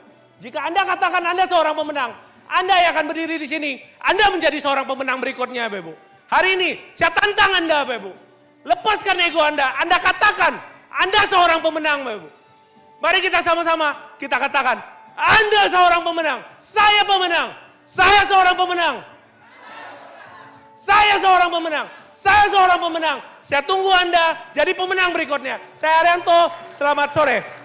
Speaker 2: Jika Anda katakan Anda seorang pemenang, Anda yang akan berdiri di sini, Anda menjadi seorang pemenang berikutnya, Bapak Ibu. Hari ini, saya tantang Anda, Bapak Ibu. Lepaskan ego Anda katakan, Anda seorang pemenang, Bapak Ibu. Mari kita sama-sama, kita katakan, Anda seorang pemenang, saya pemenang, saya seorang pemenang. Saya seorang pemenang, saya seorang pemenang. Saya tunggu Anda jadi pemenang berikutnya. Saya Haryanto, selamat sore.